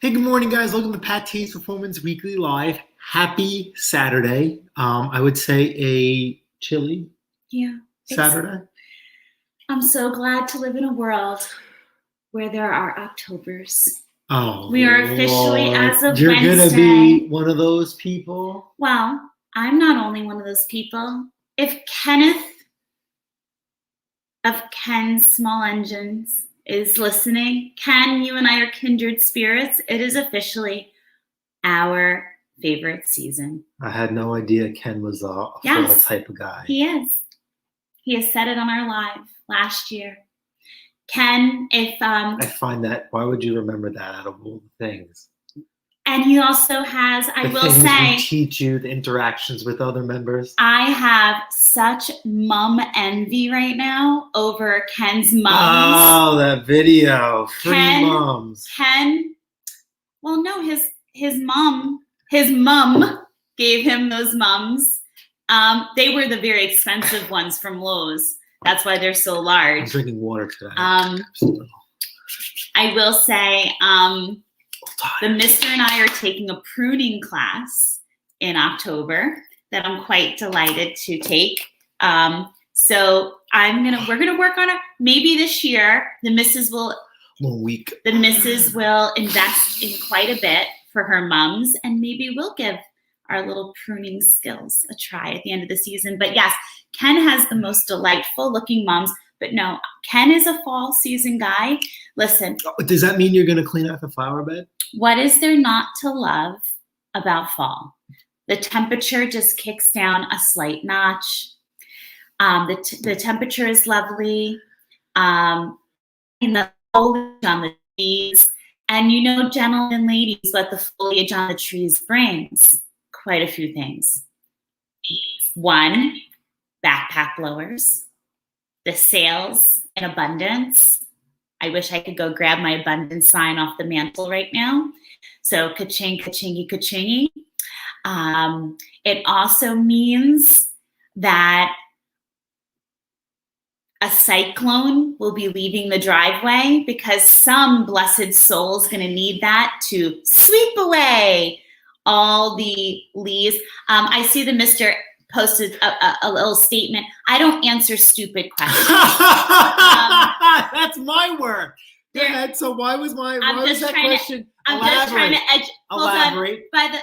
Hey, good morning, guys. Welcome to Pat T's Performance Weekly Live. Happy Saturday. I would say a chilly Yeah. Saturday. I'm so glad to live in a world where there are Octobers. Oh, We are officially, Lord. as of You're Wednesday. gonna be one of those people? Well, I'm not only one of those people. If Kenneth of Ken's Small Engines is listening, Ken, you and I are kindred spirits. It is officially our favorite season. I had no idea Ken was a fall type of guy. He is. He has said it on our live last year. Ken, if I find that, why would you remember that out of all the things? And he also has, I will say, we teach you the interactions with other members. I have such mom envy right now over Ken's mums. Oh, that video. Free moms. Ken, well, no, his mom gave him those mums. They were the very expensive ones from Lowe's. That's why they're so large. I'm drinking water today. I will say, the mister and I are taking a pruning class in October that I'm quite delighted to take. So we're gonna work on it. Maybe this year the missus will invest in quite a bit for her mums, and maybe we'll give our little pruning skills a try at the end of the season. But yes, Ken has the most delightful looking mums. But no, Ken is a fall season guy. Listen. Does that mean you're going to clean out the flower bed? What is there not to love about fall? The temperature just kicks down a slight notch. The temperature is lovely. In the foliage on the trees. And you know, gentlemen and ladies, what the foliage on the trees brings. Quite a few things. One, backpack blowers. The sales in abundance. I wish I could go grab my abundance sign off the mantle right now. So ka-ching, ka-chingy, ka-chingy. It also means that a cyclone will be leaving the driveway because some blessed soul is going to need that to sweep away all the leaves. I see the mister posted a little statement. I don't answer stupid questions. That's my work. Go ahead. So why was that question? I'm just trying to elaborate. By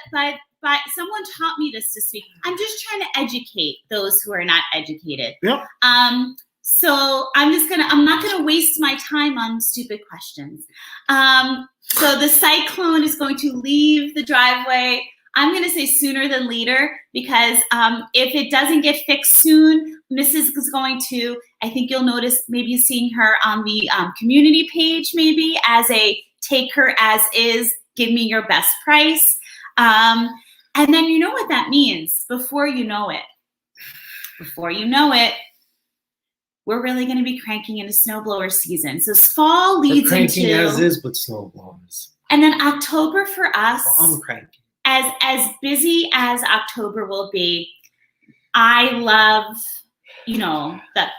someone taught me this week. I'm just trying to educate those who are not educated. Yep. So I'm not gonna waste my time on stupid questions. So the cyclone is going to leave the driveway. I'm going to say sooner than later because if it doesn't get fixed soon, Mrs. is going to, I think you'll notice maybe seeing her on the community page maybe as a take her as is, give me your best price. And then you know what that means before you know it. We're really going to be cranking into snowblower season. So fall leads cranking into as is with snowblowers. And then October for us. Well, I'm cranking. As busy as October will be, I love, that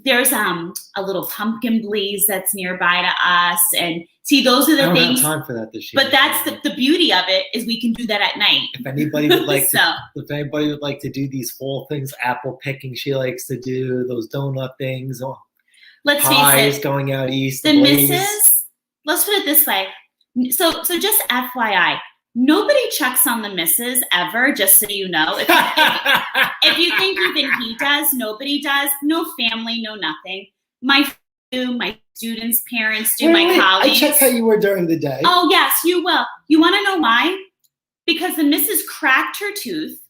there's a little pumpkin blaze that's nearby to us, and see those are the things. I don't have time for that this year. But that's the beauty of it is we can do that at night. If anybody would like to do these fall things, apple picking, she likes to do those donut things. Let's face it, going out east. The missus. Let's put it this way. So just FYI. Nobody checks on the missus ever, just so you know. If you think even he does, nobody does. No family, no nothing. My students' parents do, my colleagues. I check how you were during the day. Oh, yes, you will. You want to know why? Because the missus cracked her tooth,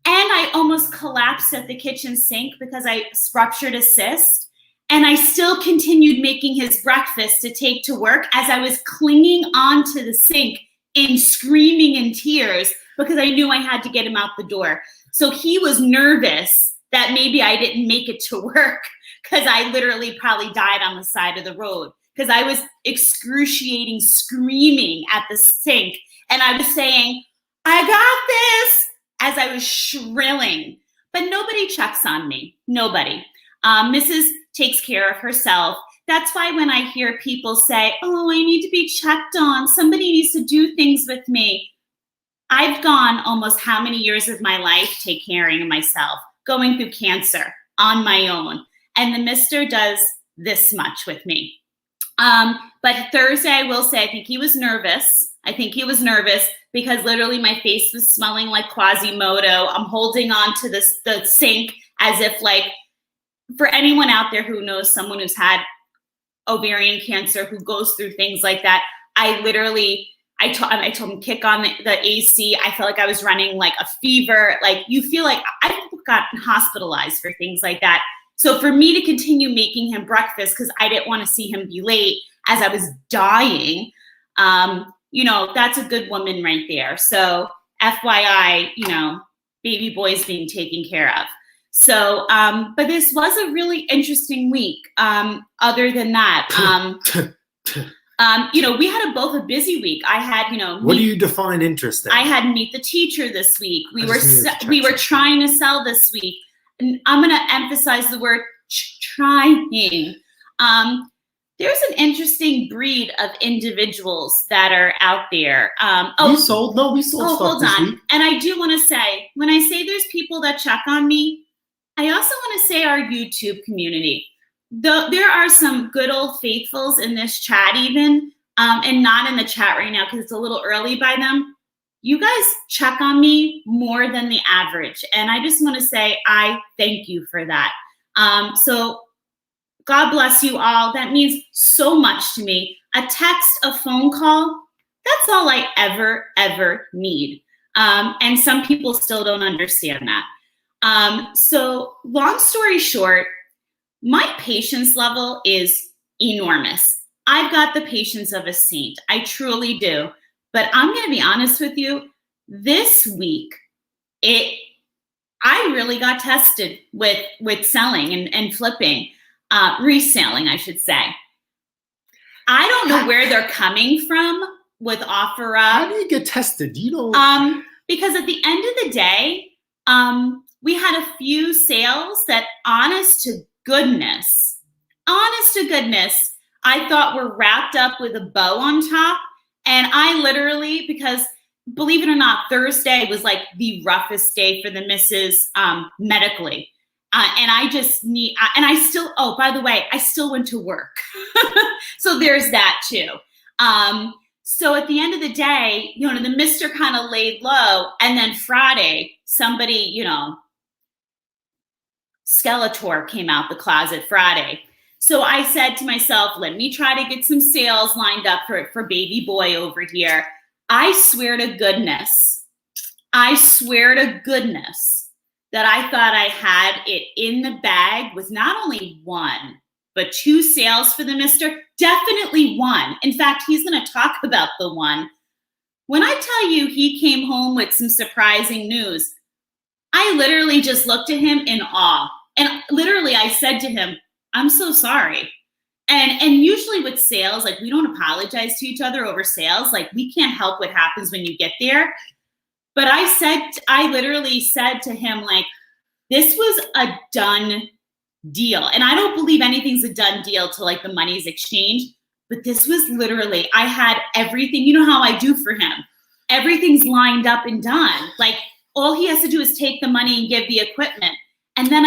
and I almost collapsed at the kitchen sink because I ruptured a cyst, and I still continued making his breakfast to take to work as I was clinging onto the sink in screaming in tears because I knew I had to get him out the door. So he was nervous that maybe I didn't make it to work because I literally probably died on the side of the road because I was excruciating screaming at the sink. And I was saying, I got this, as I was shrilling. But nobody checks on me. Nobody. Mrs. takes care of herself. that's why when I hear people say, oh, I need to be checked on, somebody needs to do things with me. I've gone almost how many years of my life take caring of myself, going through cancer on my own. And the mister does this much with me. But Thursday, I will say, I think he was nervous. Because literally my face was smelling like Quasimodo. I'm holding on to the sink as if, like, for anyone out there who knows someone who's had ovarian cancer, who goes through things like that, I told him, kick on the AC. I felt like I was running like a fever. Like, you feel like I've gotten hospitalized for things like that. So for me to continue making him breakfast, because I didn't want to see him be late as I was dying, that's a good woman right there. So FYI, baby boy's being taken care of. So, but this was a really interesting week. Other than that, we had both a busy week. I had, what do you define interesting? I had Meet the Teacher this week. We were trying to sell this week. And I'm going to emphasize the word trying. There's an interesting breed of individuals that are out there. We sold stuff hold this on. week. And I do want to say, when I say there's people that check on me, I also want to say our YouTube community. There are some good old faithfuls in this chat even, and not in the chat right now because it's a little early by them. You guys check on me more than the average. And I just want to say I thank you for that. So God bless you all. That means so much to me. A text, a phone call, that's all I ever need. And some people still don't understand that. So long story short, my patience level is enormous. I've got the patience of a saint. I truly do. But I'm going to be honest with you, this week, I really got tested with selling and flipping, reselling, I should say. I don't know where they're coming from with OfferUp. How do you get tested? Do you know? Because at the end of the day, we had a few sales that, honest to goodness, I thought were wrapped up with a bow on top. And I literally, because believe it or not, Thursday was like the roughest day for the missus medically. And I just need, and I still, oh, by the way, I still went to work. So there's that too. So at the end of the day, the mister kind of laid low. And then Friday, somebody, Skeletor came out the closet Friday. So I said to myself, let me try to get some sales lined up for baby boy over here. I swear to goodness that I thought I had it in the bag with not only one, but two sales for the mister. Definitely one. In fact, he's going to talk about the one. When I tell you he came home with some surprising news, I literally just looked at him in awe. And literally I said to him, I'm so sorry. And usually with sales, like, we don't apologize to each other over sales. Like, we can't help what happens when you get there. But I literally said to him, like, this was a done deal. And I don't believe anything's a done deal till like the money's exchanged. But this was literally, I had everything. You know how I do for him. Everything's lined up and done. Like, all he has to do is take the money and give the equipment. And then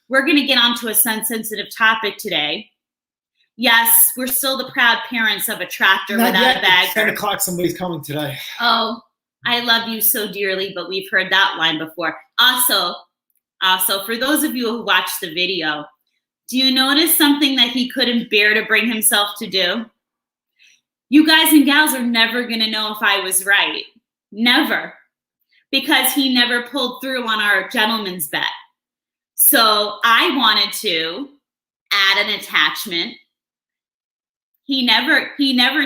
we're going to get onto a sensitive topic today. Yes, we're still the proud parents of a tractor without a bagger. 10 o'clock, somebody's coming today. Oh, I love you so dearly, but we've heard that line before. Also, for those of you who watched the video, do you notice something that he couldn't bear to bring himself to do? You guys and gals are never going to know if I was right. Never. Because he never pulled through on our gentleman's bet. So I wanted to add an attachment. He never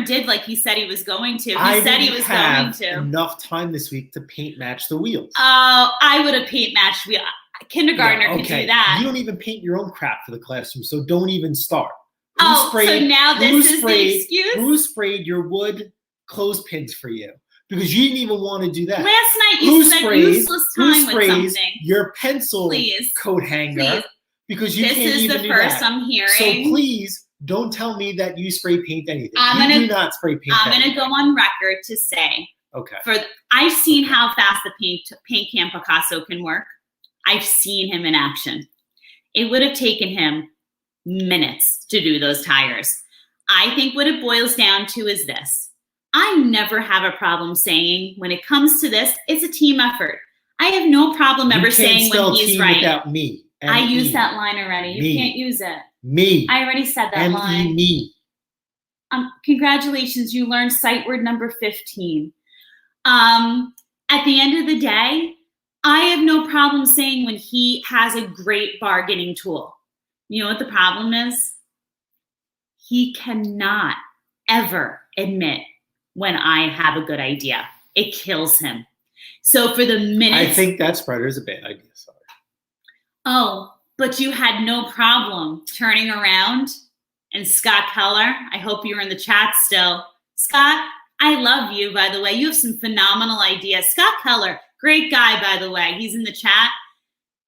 did like he said he was going to. He said he was going to. Enough time this week to paint match the wheels. Oh, I would have paint matched wheels. Kindergartner could do that. You don't even paint your own crap for the classroom, so don't even start. So now this is the excuse? Who sprayed your wood clothespins for you? Because you didn't even want to do that. Last night you spent useless time with something. Your pencil coat hanger Because you This can't is even the do first that. I'm hearing. So please don't tell me that you spray paint anything. You do not spray paint I'm anything. going to go on record to say, Okay. I've seen how fast the paint can Picasso can work. I've seen him in action. It would have taken him minutes to do those tires. I think what it boils down to is this. I never have a problem saying when it comes to this, it's a team effort. I have no problem ever saying when he's team right. Without me. I used that line already. You can't use it. Me. I already said that line. Me. Congratulations, you learned sight word number 15. At the end of the day, I have no problem saying when he has a great bargaining tool. You know what the problem is? He cannot ever admit when I have a good idea. It kills him. So for the minutes... I think that spreader is a bad idea, sorry. Oh, but you had no problem turning around. And Scott Keller, I hope you're in the chat still. Scott, I love you, by the way. You have some phenomenal ideas. Scott Keller, great guy, by the way. He's in the chat.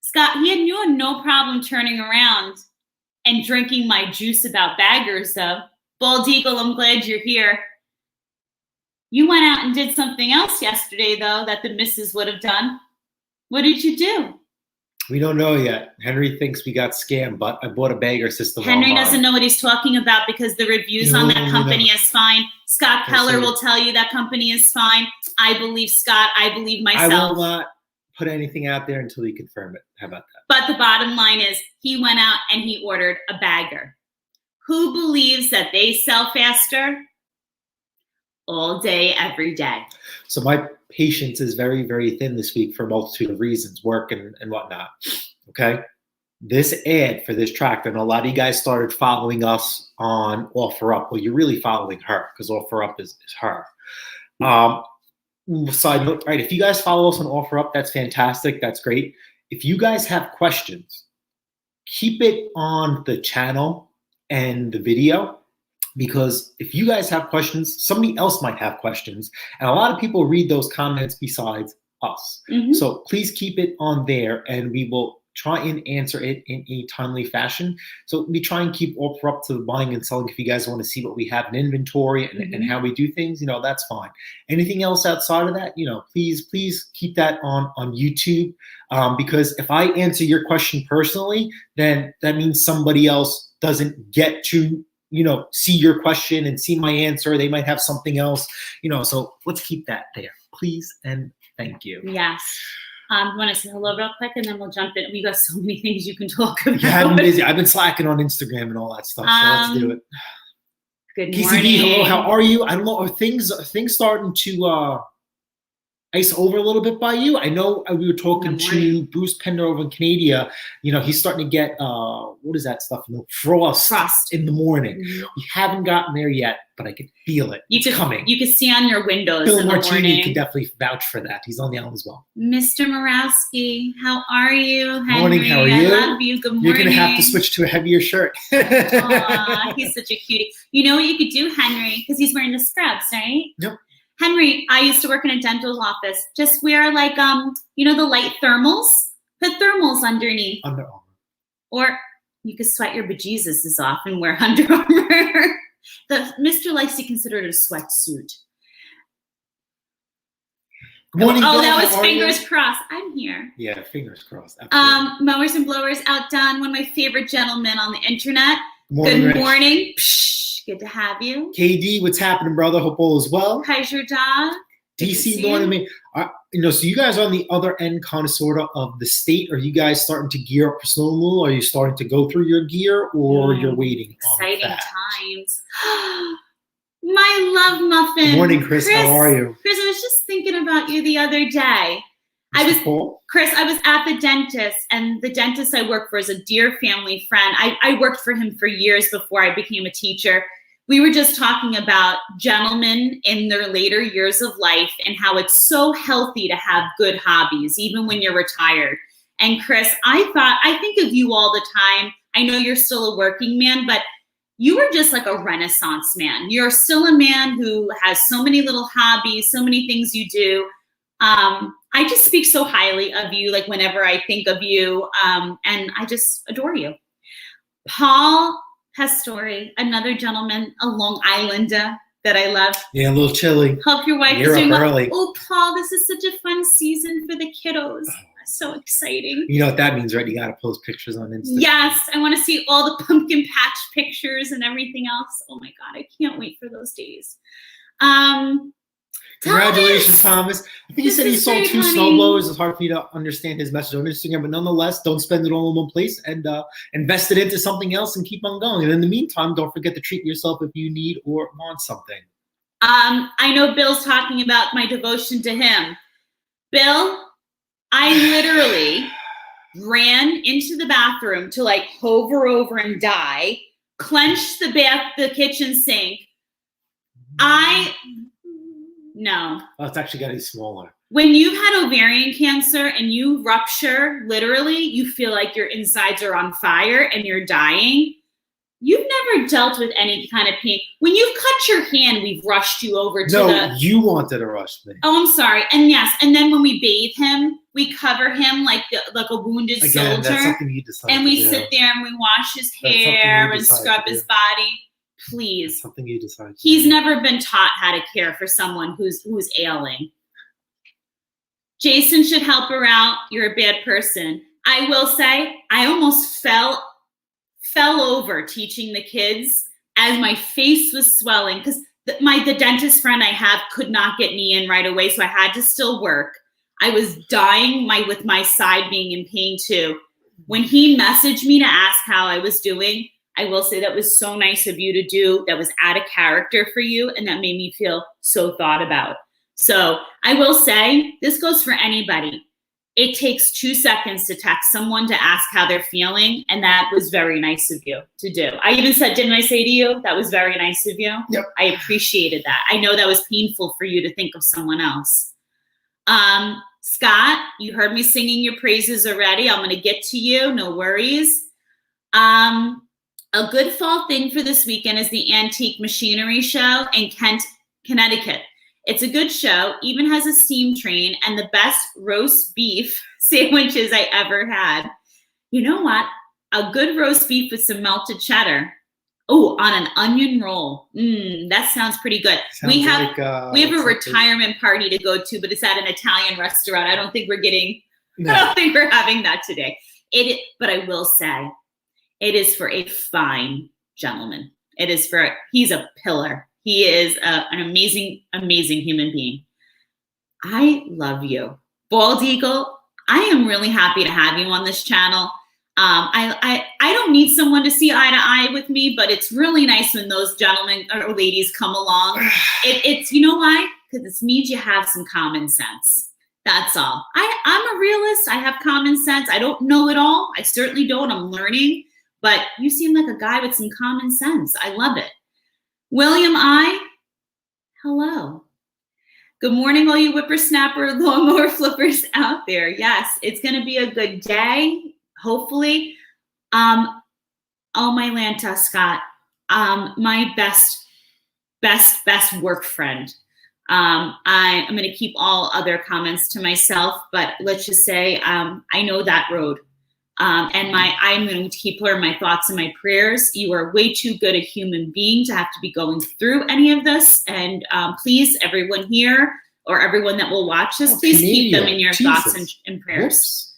Scott, you had no problem turning around and drinking my juice about baggers, though. Bald Eagle, I'm glad you're here. You went out and did something else yesterday, though, that the missus would have done. What did you do? We don't know yet. Henry thinks we got scammed, but I bought a bagger system Henry online. doesn't know what he's talking about because the reviews on that company is fine. Scott Keller will tell you that company is fine. I believe Scott. I believe myself. I will not put anything out there until you confirm it. How about that? But the bottom line is he went out and he ordered a bagger. Who believes that they sell faster? All day, every day. So my patience is very, very thin this week for a multitude of reasons, work and whatnot. Okay. This ad for this tractor, and a lot of you guys started following us on OfferUp. Well, you're really following her because OfferUp is her. Side note, right? If you guys follow us on OfferUp, that's fantastic. That's great. If you guys have questions, keep it on the channel and the video. Because if you guys have questions, somebody else might have questions. And a lot of people read those comments besides us. Mm-hmm. So please keep it on there and we will try and answer it in a timely fashion. So we try and keep offer up to the buying and selling. If you guys want to see what we have in inventory and how we do things, that's fine. Anything else outside of that, please keep that on YouTube. Because if I answer your question personally, then that means somebody else doesn't get to see your question and see my answer. They might have something else, so let's keep that there, please. And thank you. Yes. You want to say hello real quick and then we'll jump in. We got so many things you can talk about. Yeah, I've been busy. I've been slacking on Instagram and all that stuff. So let's do it. Good PCB, morning. hello, how are you? I don't know, are things starting to ice over a little bit by you? I know we were talking to Bruce Pender over in Canada. He's starting to get, what is that stuff? Frost in the morning. Mm-hmm. We haven't gotten there yet, but I can feel it. It's coming. You can see on your windows Bill in the Martini morning. can definitely vouch for that. He's on the island as well. Mr. Morawski, how are you? Henry, morning, how are you? I love you. Good morning. You're going to have to switch to a heavier shirt. Aw, he's such a cutie. You know what you could do, Henry? Because he's wearing the scrubs, right? Yep. Henry, I used to work in a dental office. Just wear like, the light thermals. Put thermals underneath. Under Armour. Or you could sweat your bejesuses off and wear Under Armour. Mr. likes to consider it a sweatsuit. Good morning, Bill. That was fingers crossed. I'm here. Yeah, fingers crossed. Absolutely. Mowers and Blowers Outdone, one of my favorite gentlemen on the internet. Good morning. Good to have you. KD, what's happening, brother? Hope all is well. How's your dog? DC going to me. So you guys are on the other end, kind of, sort of the state. Are you guys starting to gear up for snow removal? Are you starting to go through your gear, or you're waiting? Exciting times. My love muffin. Good morning, Chris. How are you? Chris, I was just thinking about you the other day. Chris, I was at the dentist, and the dentist I work for is a dear family friend. I worked for him for years before I became a teacher. We were just talking about gentlemen in their later years of life and how it's so healthy to have good hobbies, even when you're retired. And Chris, I think of you all the time. I know you're still a working man, but you were just like a Renaissance man. You're still a man who has so many little hobbies, so many things you do. I just speak so highly of you, like whenever I think of you, and I just adore you. Paul Pastore, another gentleman, a Long Islander that I love. Yeah, a little chilly. Hope your wife You're is doing up well. early. Oh, Paul, this is such a fun season for the kiddos. So exciting. You know what that means, right? You got to post pictures on Instagram. Yes, I want to see all the pumpkin patch pictures and everything else. Oh my God, I can't wait for those days. Congratulations, Thomas. I think he said he sold 2 honey. snowblowers. It's hard for you to understand his message on Instagram, but nonetheless, don't spend it all in one place and invest it into something else and keep on going. And in the meantime, don't forget to treat yourself if you need or want something. I know Bill's talking about my devotion to him. Bill, I literally ran into the bathroom to like hover over and die, clenched the kitchen sink. No. Oh, it's actually getting smaller. When you've had ovarian cancer and you rupture, literally, you feel like your insides are on fire and you're dying. You've never dealt with any kind of pain. When you've cut your hand, we've rushed you over to No, you wanted to rush me. Oh, I'm sorry. And yes, and then when we bathe him, we cover him like a wounded soldier. That's something you decided and we to do. sit there and we wash his hair and scrub his body. Please. That's something you decided. He's never been taught how to care for someone who's ailing. Jason should help her out. You're a bad person. I will say, I almost fell over teaching the kids as my face was swelling because the dentist friend I have could not get me in right away, so I had to still work. I was dying with my side being in pain too. When he messaged me to ask how I was doing, I will say that was so nice of you to do. That was out of character for you, and that made me feel so thought about. So I will say, this goes for anybody. It takes 2 seconds to text someone to ask how they're feeling, and that was very nice of you to do. I even said, didn't I say to you, that was very nice of you? Yep. I appreciated that. I know that was painful for you to think of someone else. Scott, you heard me singing your praises already. I'm going to get to you. No worries. A good fall thing for this weekend is the Antique Machinery Show in Kent, Connecticut. It's a good show, even has a steam train and the best roast beef sandwiches I ever had. You know what? A good roast beef with some melted cheddar. Oh, on an onion roll. That sounds pretty good. We have a retirement party to go to, but it's at an Italian restaurant. I don't think we're having that today. But I will say, it is for a fine gentleman. He's a pillar. He is an amazing, amazing human being. I love you. Bald Eagle, I am really happy to have you on this channel. I don't need someone to see eye to eye with me, but it's really nice when those gentlemen or ladies come along. It's you know why? Because it means you have some common sense. That's all. I'm a realist. I have common sense. I don't know it all. I certainly don't. I'm learning. But you seem like a guy with some common sense. I love it. William hello. Good morning, all you whippersnapper lawnmower flippers out there. Yes, it's going to be a good day, hopefully. Oh, my Lanta, Scott, my best work friend. I'm going to keep all other comments to myself, but let's just say I know that road. And I'm going to keep her in my thoughts and my prayers. You are way too good a human being to have to be going through any of this. And please, everyone here or everyone that will watch this, please keep them in your thoughts and prayers. Whoops.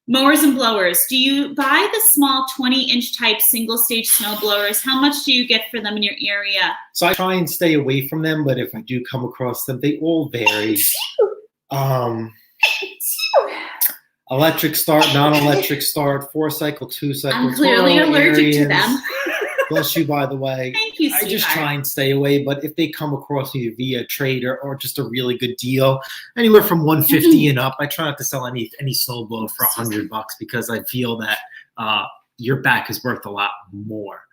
Mowers and blowers. Do you buy the small 20-inch type single-stage snow blowers? How much do you get for them in your area? So I try and stay away from them, but if I do come across them, they all vary. Electric start, non-electric start, 4-cycle, 2-cycle. I'm clearly allergic to them. Bless you, by the way. Thank you, sweetheart. I just try and stay away, but if they come across me via trade or just a really good deal, anywhere from $150 and up, I try not to sell any snowblower for $100 because I feel that your back is worth a lot more.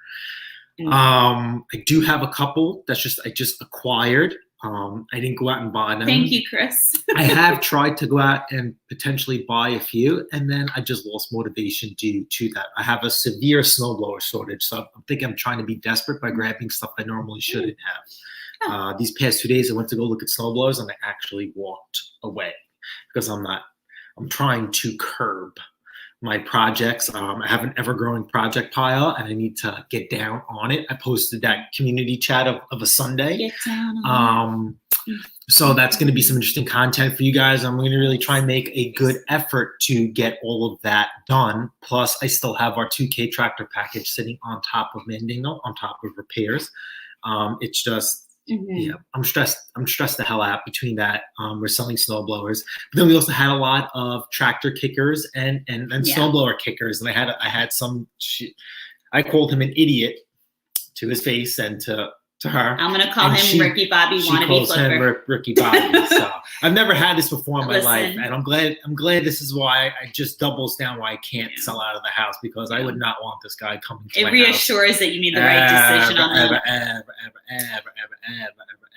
I do have a couple I just acquired. I didn't go out and buy them. Thank you, Chris. I have tried to go out and potentially buy a few, and then I just lost motivation due to that. I have a severe snowblower shortage, so I'm thinking I'm trying to be desperate by grabbing stuff I normally shouldn't have. These past 2 days, I went to go look at snowblowers, and I actually walked away. because I'm trying to curb my projects. I have an ever-growing project pile, and I need to get down on it. I posted that community chat of a Sunday. Get down on So that's going to be some interesting content for you guys. I'm going to really try and make a good effort to get all of that done. Plus, I still have our 2K tractor package sitting on top of Mandingo, on top of repairs. It's just, yeah, I'm stressed the hell out between that. We're selling snowblowers, but then we also had a lot of tractor kickers and snowblower kickers, and I had some. I called him an idiot to his face and to her. I'm gonna call him Ricky Bobby wannabe calls flipper. him Ricky Bobby. So I've never had this before in my life, and I'm glad this is why I just doubles down why I can't sell out of the house, because I would not want this guy coming to my house. It reassures that you made the right decision on that.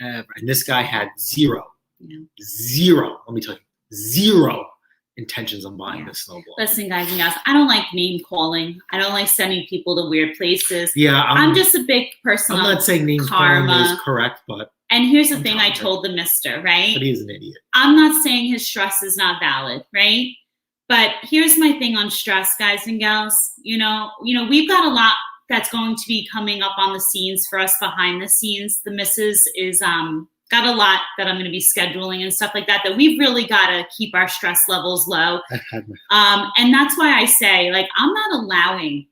Ever. And this guy had zero. Let me tell you, zero intentions on buying this snowball. Listen, guys and gals, I don't like name calling. I don't like sending people to weird places. Yeah, I'm just a big person. I'm not saying name calling is correct, but and here's the thing: I told the mister, right? But he's an idiot. I'm not saying his stress is not valid, right? But here's my thing on stress, guys and gals. You know, we've got a lot that's going to be coming up on the scenes for us behind the scenes. The missus is got a lot that I'm going to be scheduling and stuff like that we've really got to keep our stress levels low. And that's why I say, like, I'm not allowing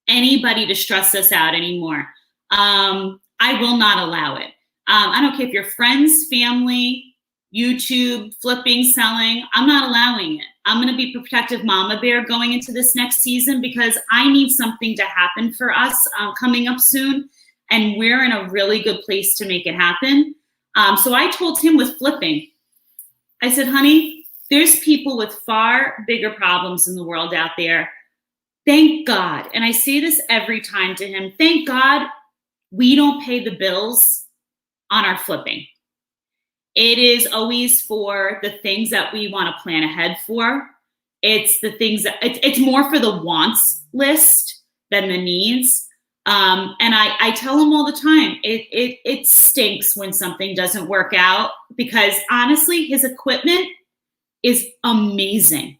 anybody to stress us out anymore. I will not allow it. I don't care if you're friends, family, YouTube, flipping, selling, I'm not allowing it. I'm going to be protective mama bear going into this next season, because I need something to happen for us coming up soon. And we're in a really good place to make it happen. So I told him with flipping, I said, honey, there's people with far bigger problems in the world out there. Thank God. And I say this every time to him. Thank God we don't pay the bills on our flipping. It is always for the things that we want to plan ahead for. It's the things that it's more for the wants list than the needs. And I tell him all the time, it stinks when something doesn't work out, because honestly, his equipment is amazing.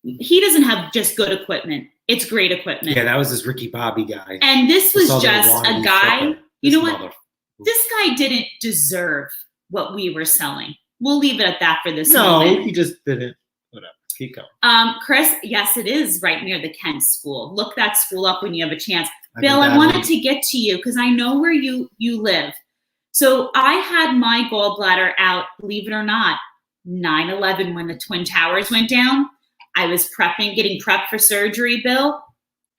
He doesn't have just good equipment. It's great equipment. Yeah, that was this Ricky Bobby guy. And this was just a guy, you know what? Mother. This guy didn't deserve what we were selling. We'll leave it at that for this moment. No, he just didn't. Whatever. Keep going. Chris, yes, it is right near the Kent School. Look that school up when you have a chance. Bill, I wanted to get to you because I know where you live. So I had my gallbladder out, believe it or not, 9/11 when the Twin Towers went down. I was getting prepped for surgery, Bill,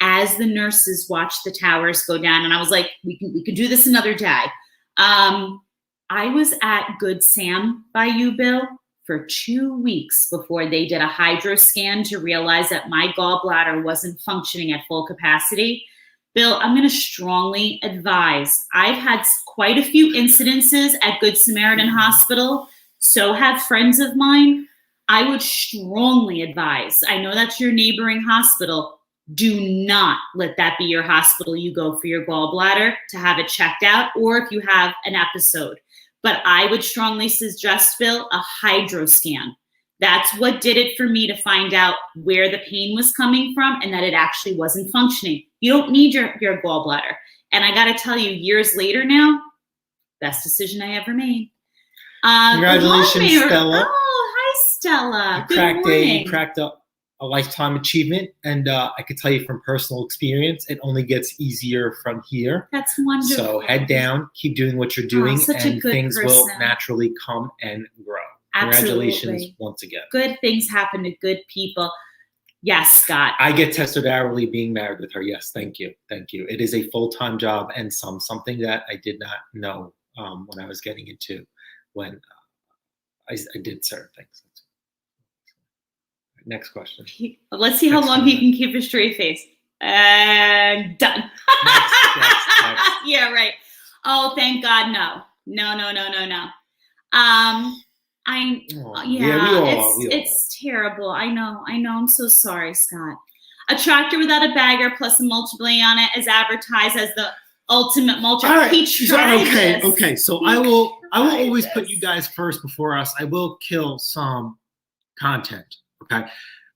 as the nurses watched the towers go down. And I was like, we can do this another day. I was at Good Sam by you, Bill, for 2 weeks before they did a hydro scan to realize that my gallbladder wasn't functioning at full capacity. Bill, I'm going to strongly advise. I've had quite a few incidences at Good Samaritan Hospital. So have friends of mine. I would strongly advise. I know that's your neighboring hospital. Do not let that be your hospital you go for your gallbladder to have it checked out, or if you have an episode. But I would strongly suggest, Bill, a hydro scan. That's what did it for me to find out where the pain was coming from and that it actually wasn't functioning. You don't need your gallbladder. And I got to tell you, years later now, best decision I ever made. Congratulations, Stella. Oh, hi, Stella. Good morning. You cracked a lifetime achievement. And I could tell you from personal experience, it only gets easier from here. That's wonderful. So head down, keep doing what you're doing, and things person. will naturally come and grow. Absolutely. Congratulations once again. Good things happen to good people. Yes, Scott. I get tested hourly being married with her. Yes, thank you. Thank you. It is a full-time job and something that I did not know when I was getting into when I did certain things. Next question. Let's see how long he can keep a straight face. Done. Next. Yeah, right. Oh, thank God, no. It's terrible. I know. I'm so sorry, Scott. A tractor without a bagger plus a mulch-blade on it is advertised as the ultimate mulcher. All right. This. Okay. So I will always put you guys first before us. I will kill some content. Okay.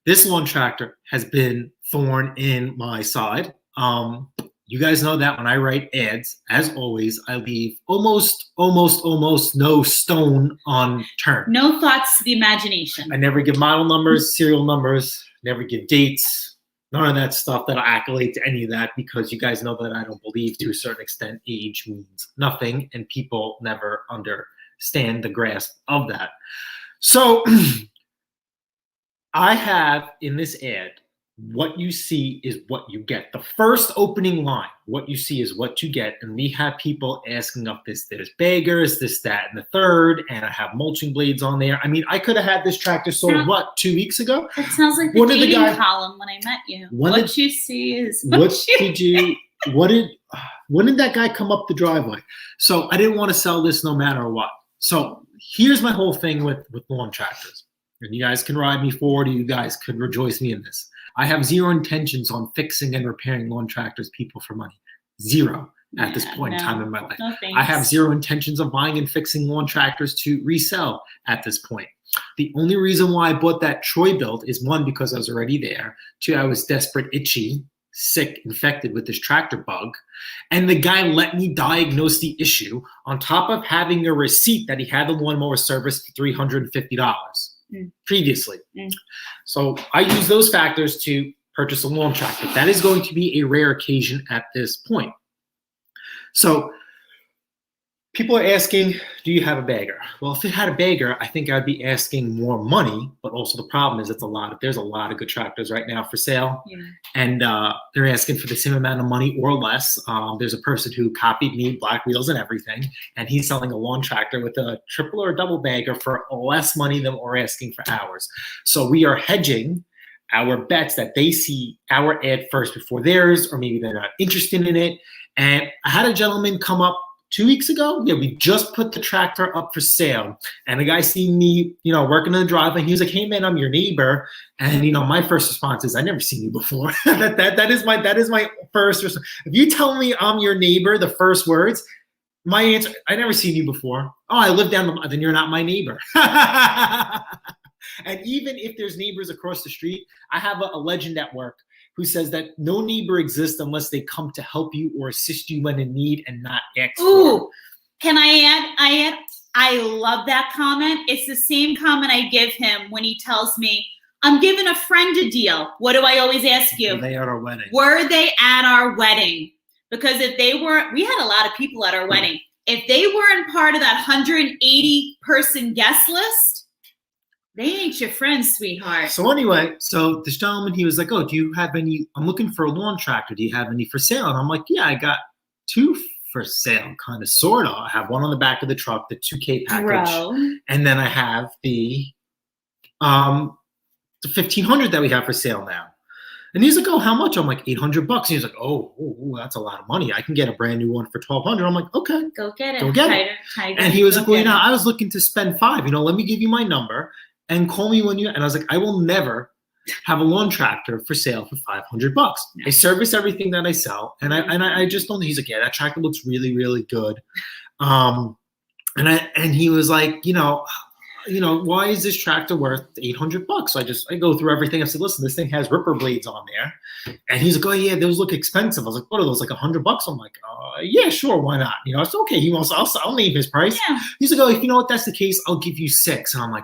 This lawn tractor has been thorn in my side. You guys know that when I write ads, as always, I leave almost no stone unturned. No thoughts to the imagination. I never give model numbers, serial numbers, never give dates, none of that stuff that'll accolade to any of that, because you guys know that I don't believe to a certain extent age means nothing, and people never understand the grasp of that. So I have in this ad, what you see is what you get. The first opening line, what you see is what you get. And we have people asking up this, there's beggars, this, that, and the third. And I have mulching blades on there. I mean, I could have had this tractor sold, what, 2 weeks ago? That sounds like the dating column when I met you. What you see is what when did that guy come up the driveway? So I didn't want to sell this no matter what. So here's my whole thing with lawn tractors. And you guys can ride me forward, or you guys could rejoice me in this. I have zero intentions on fixing and repairing lawn tractors, people, for money. Zero at this point in time in my life. No, I have zero intentions of buying and fixing lawn tractors to resell at this point. The only reason why I bought that Troy build is, one, because I was already there. Two, I was desperate, itchy, sick, infected with this tractor bug. And the guy let me diagnose the issue on top of having a receipt that he had the lawnmower serviced for $350 previously. So I use those factors to purchase a lawn tractor. That is going to be a rare occasion at this point. So people are asking, do you have a bagger? Well, if it had a bagger, I think I'd be asking more money, but also the problem is there's a lot of good tractors right now for sale. Yeah. And they're asking for the same amount of money or less. There's a person who copied me, black wheels and everything, and he's selling a lawn tractor with a triple or double bagger for less money than we're asking for ours. So we are hedging our bets that they see our ad first before theirs, or maybe they're not interested in it. And I had a gentleman come up 2 weeks ago. Yeah, we just put the tractor up for sale. And the guy seen me, working in the driveway. He was like, hey man, I'm your neighbor. And my first response is, I never seen you before. that is my first response. If you tell me I'm your neighbor, the first words, my answer, I never seen you before. Oh, I live down then you're not my neighbor. And even if there's neighbors across the street, I have a legend at work who says that no neighbor exists unless they come to help you or assist you when in need and not ask for. Ooh, can I add? I love that comment. It's the same comment I give him when he tells me, I'm giving a friend a deal. What do I always ask you? Were they at our wedding? Were they at our wedding? Because if they were, we had a lot of people at our wedding. If they weren't part of that 180-person guest list, they ain't your friend, sweetheart. So anyway, this gentleman, he was like, oh, do you have any, I'm looking for a lawn tractor. Do you have any for sale? And I'm like, yeah, I got 2 for sale, kind of, sort of. I have one on the back of the truck, the 2K package. Bro. And then I have the 1500 that we have for sale now. And he's like, oh, how much? I'm like, $800. And he's like, oh, that's a lot of money. I can get a brand new one for $1,200. I'm like, okay. Go get it. Go get it. And he was like, well, I was looking to spend $5. Let me give you my number. And call me when you, and I was like, I will never have a lawn tractor for sale for $500. No. I service everything that I sell. And I just don't, he's like, yeah, that tractor looks really, really good. And he was like, why is this tractor worth $800? So I go through everything. I said, listen, this thing has ripper blades on there. And he's like, oh yeah, those look expensive. I was like, what are those, like $100? I'm like, yeah, sure, why not? It's okay. He wants, I'll name his price. Yeah. He's like, oh, if you know what, that's the case, I'll give you $6. And I'm like,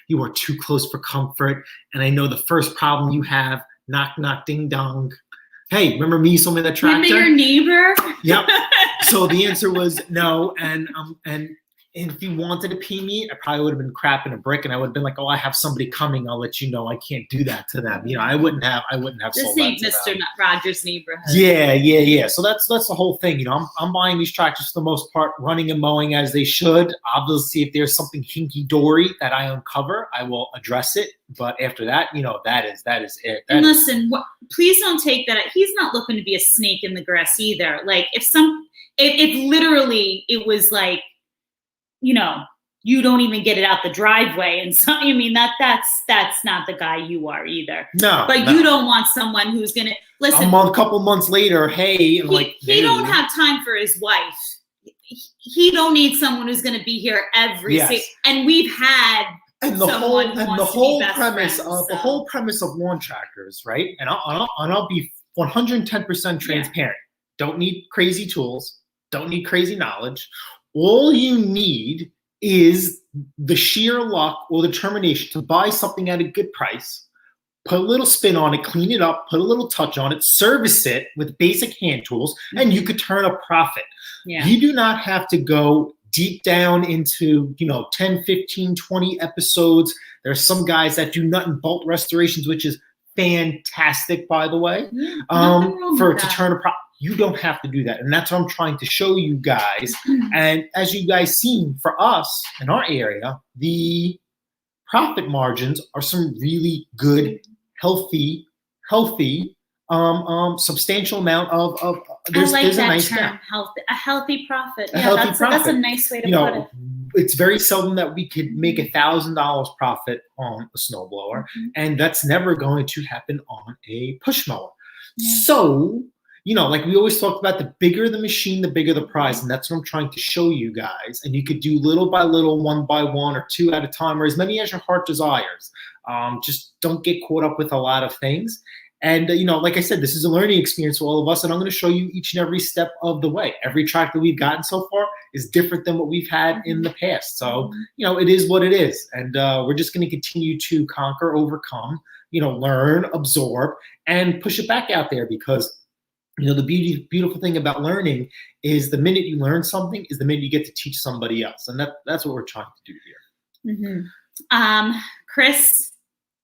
you are too close for comfort. And I know the first problem you have, knock, knock, ding, dong. Hey, remember me, someone that tractor? Remember your neighbor? Yep. So the answer was no. And if you wanted to pay me, I probably would have been crapping a brick, and I would have been like, oh, I have somebody coming. I'll let you know. I can't do that to them. I wouldn't have sold that to them. This ain't Mr. Rogers' neighborhood. Yeah. So that's the whole thing. I'm buying these tractors for the most part, running and mowing as they should. Obviously, if there's something hinky-dory that I uncover, I will address it. But after that, that is it. And listen, please don't take that. He's not looking to be a snake in the grass either. Like if literally it was like, you don't even get it out the driveway. And so, that's not the guy you are either. No. But you don't want someone who's going to, listen. A couple months later, hey. He don't have time for his wife. He don't need someone who's going to be here every yes. And we've had And the someone who wants to be best premise friends, of the whole premise of lawn tractors, right? And I'll be 110% transparent. Don't need crazy tools. Don't need crazy knowledge. All you need is the sheer luck or the determination to buy something at a good price, put a little spin on it, clean it up, put a little touch on it, service it with basic hand tools, and you could turn a profit. Yeah. You do not have to go deep down into 10, 15, 20 episodes. There's some guys that do nut and bolt restorations, which is fantastic, by the way, to turn a profit. You don't have to do that. And that's what I'm trying to show you guys. And as you guys seen, for us in our area, the profit margins are some really good, healthy, substantial amount of there's I like a that nice term, gap. a healthy profit. That's a nice way to put it. It's very seldom that we could make $1,000 profit on a snowblower, and that's never going to happen on a push mower. So, like we always talked about, the bigger the machine, the bigger the prize, and that's what I'm trying to show you guys. And you could do little by little, one by one, or two at a time, or as many as your heart desires. Just don't get caught up with a lot of things. And, like I said, this is a learning experience for all of us, and I'm going to show you each and every step of the way. Every tractor we've gotten so far is different than what we've had in the past. So, it is what it is. And we're just going to continue to conquer, overcome, learn, absorb, and push it back out there, because the beautiful thing about learning is the minute you learn something is the minute you get to teach somebody else. And that's what we're trying to do here.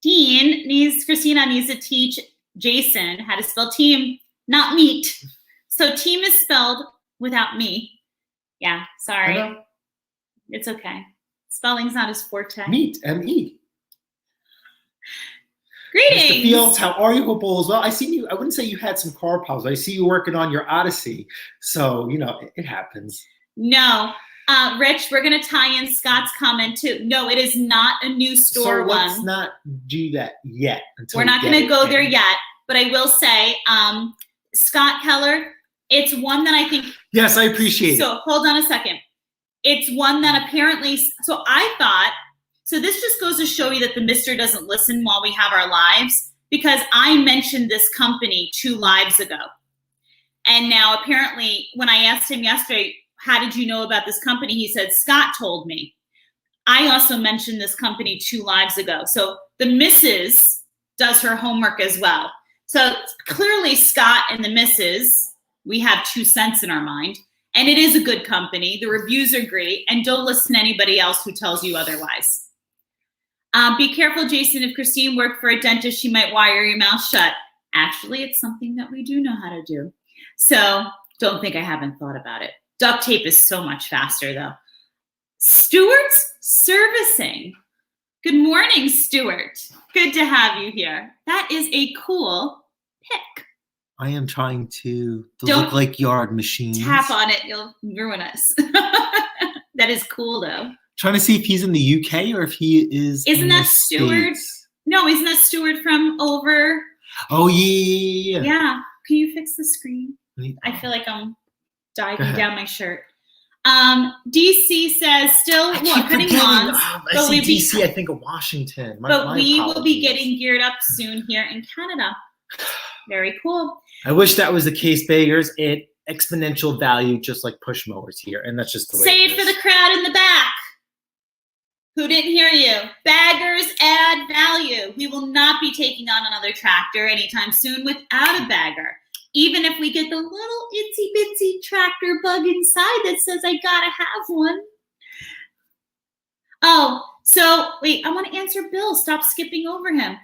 Christina needs to teach Jason how to spell team, not meat. So team is spelled without me. Yeah, sorry. It's okay. Spelling's not his forte. Meat, M-E. Greetings. Mr. Fields, how are you? Hope all is well. I see you. I wouldn't say you had some car problems. I see you working on your Odyssey. So, it happens. No. Rich, we're going to tie in Scott's comment too. No, it is not a new store one. So let's not do that yet. We're not going to go there yet. But I will say, Scott Keller, it's one that I think. Yes, I appreciate it. So hold on a second. It's one that apparently, so I thought, so this just goes to show you that the mister doesn't listen while we have our lives, because I mentioned this company 2 lives ago. And now apparently when I asked him yesterday, how did you know about this company? He said, Scott told me. I also mentioned this company 2 lives ago. So the missus does her homework as well. So clearly Scott and the missus, we have 2 cents in our mind, and it is a good company. The reviews are great, and don't listen to anybody else who tells you otherwise. Be careful, Jason. If Christine worked for a dentist, she might wire your mouth shut. Actually, it's something that we do know how to do. So don't think I haven't thought about it. Duct tape is so much faster, though. Stuart's Servicing. Good morning, Stuart. Good to have you here. That is a cool pick. I am trying to look like yard machines. Tap on it, you'll ruin us. That is cool, though. Trying to see if he's in the UK or if he is. Isn't that Stuart? No, isn't that Stuart from over? Oh, yeah. Yeah. Can you fix the screen? I feel like I'm diving down my shirt. DC says still cutting lawns. I see DC, I think of Washington. But we will be getting geared up soon here in Canada. Very cool. I wish that was the case, Beggars. It exponential value, just like push mowers here, and that's just the way. Say it for the crowd in the back who didn't hear you. Baggers add value. We will not be taking on another tractor anytime soon without a bagger. Even if we get the little itsy bitsy tractor bug inside that says I gotta have one. Oh, so wait, I want to answer Bill. Stop skipping over him.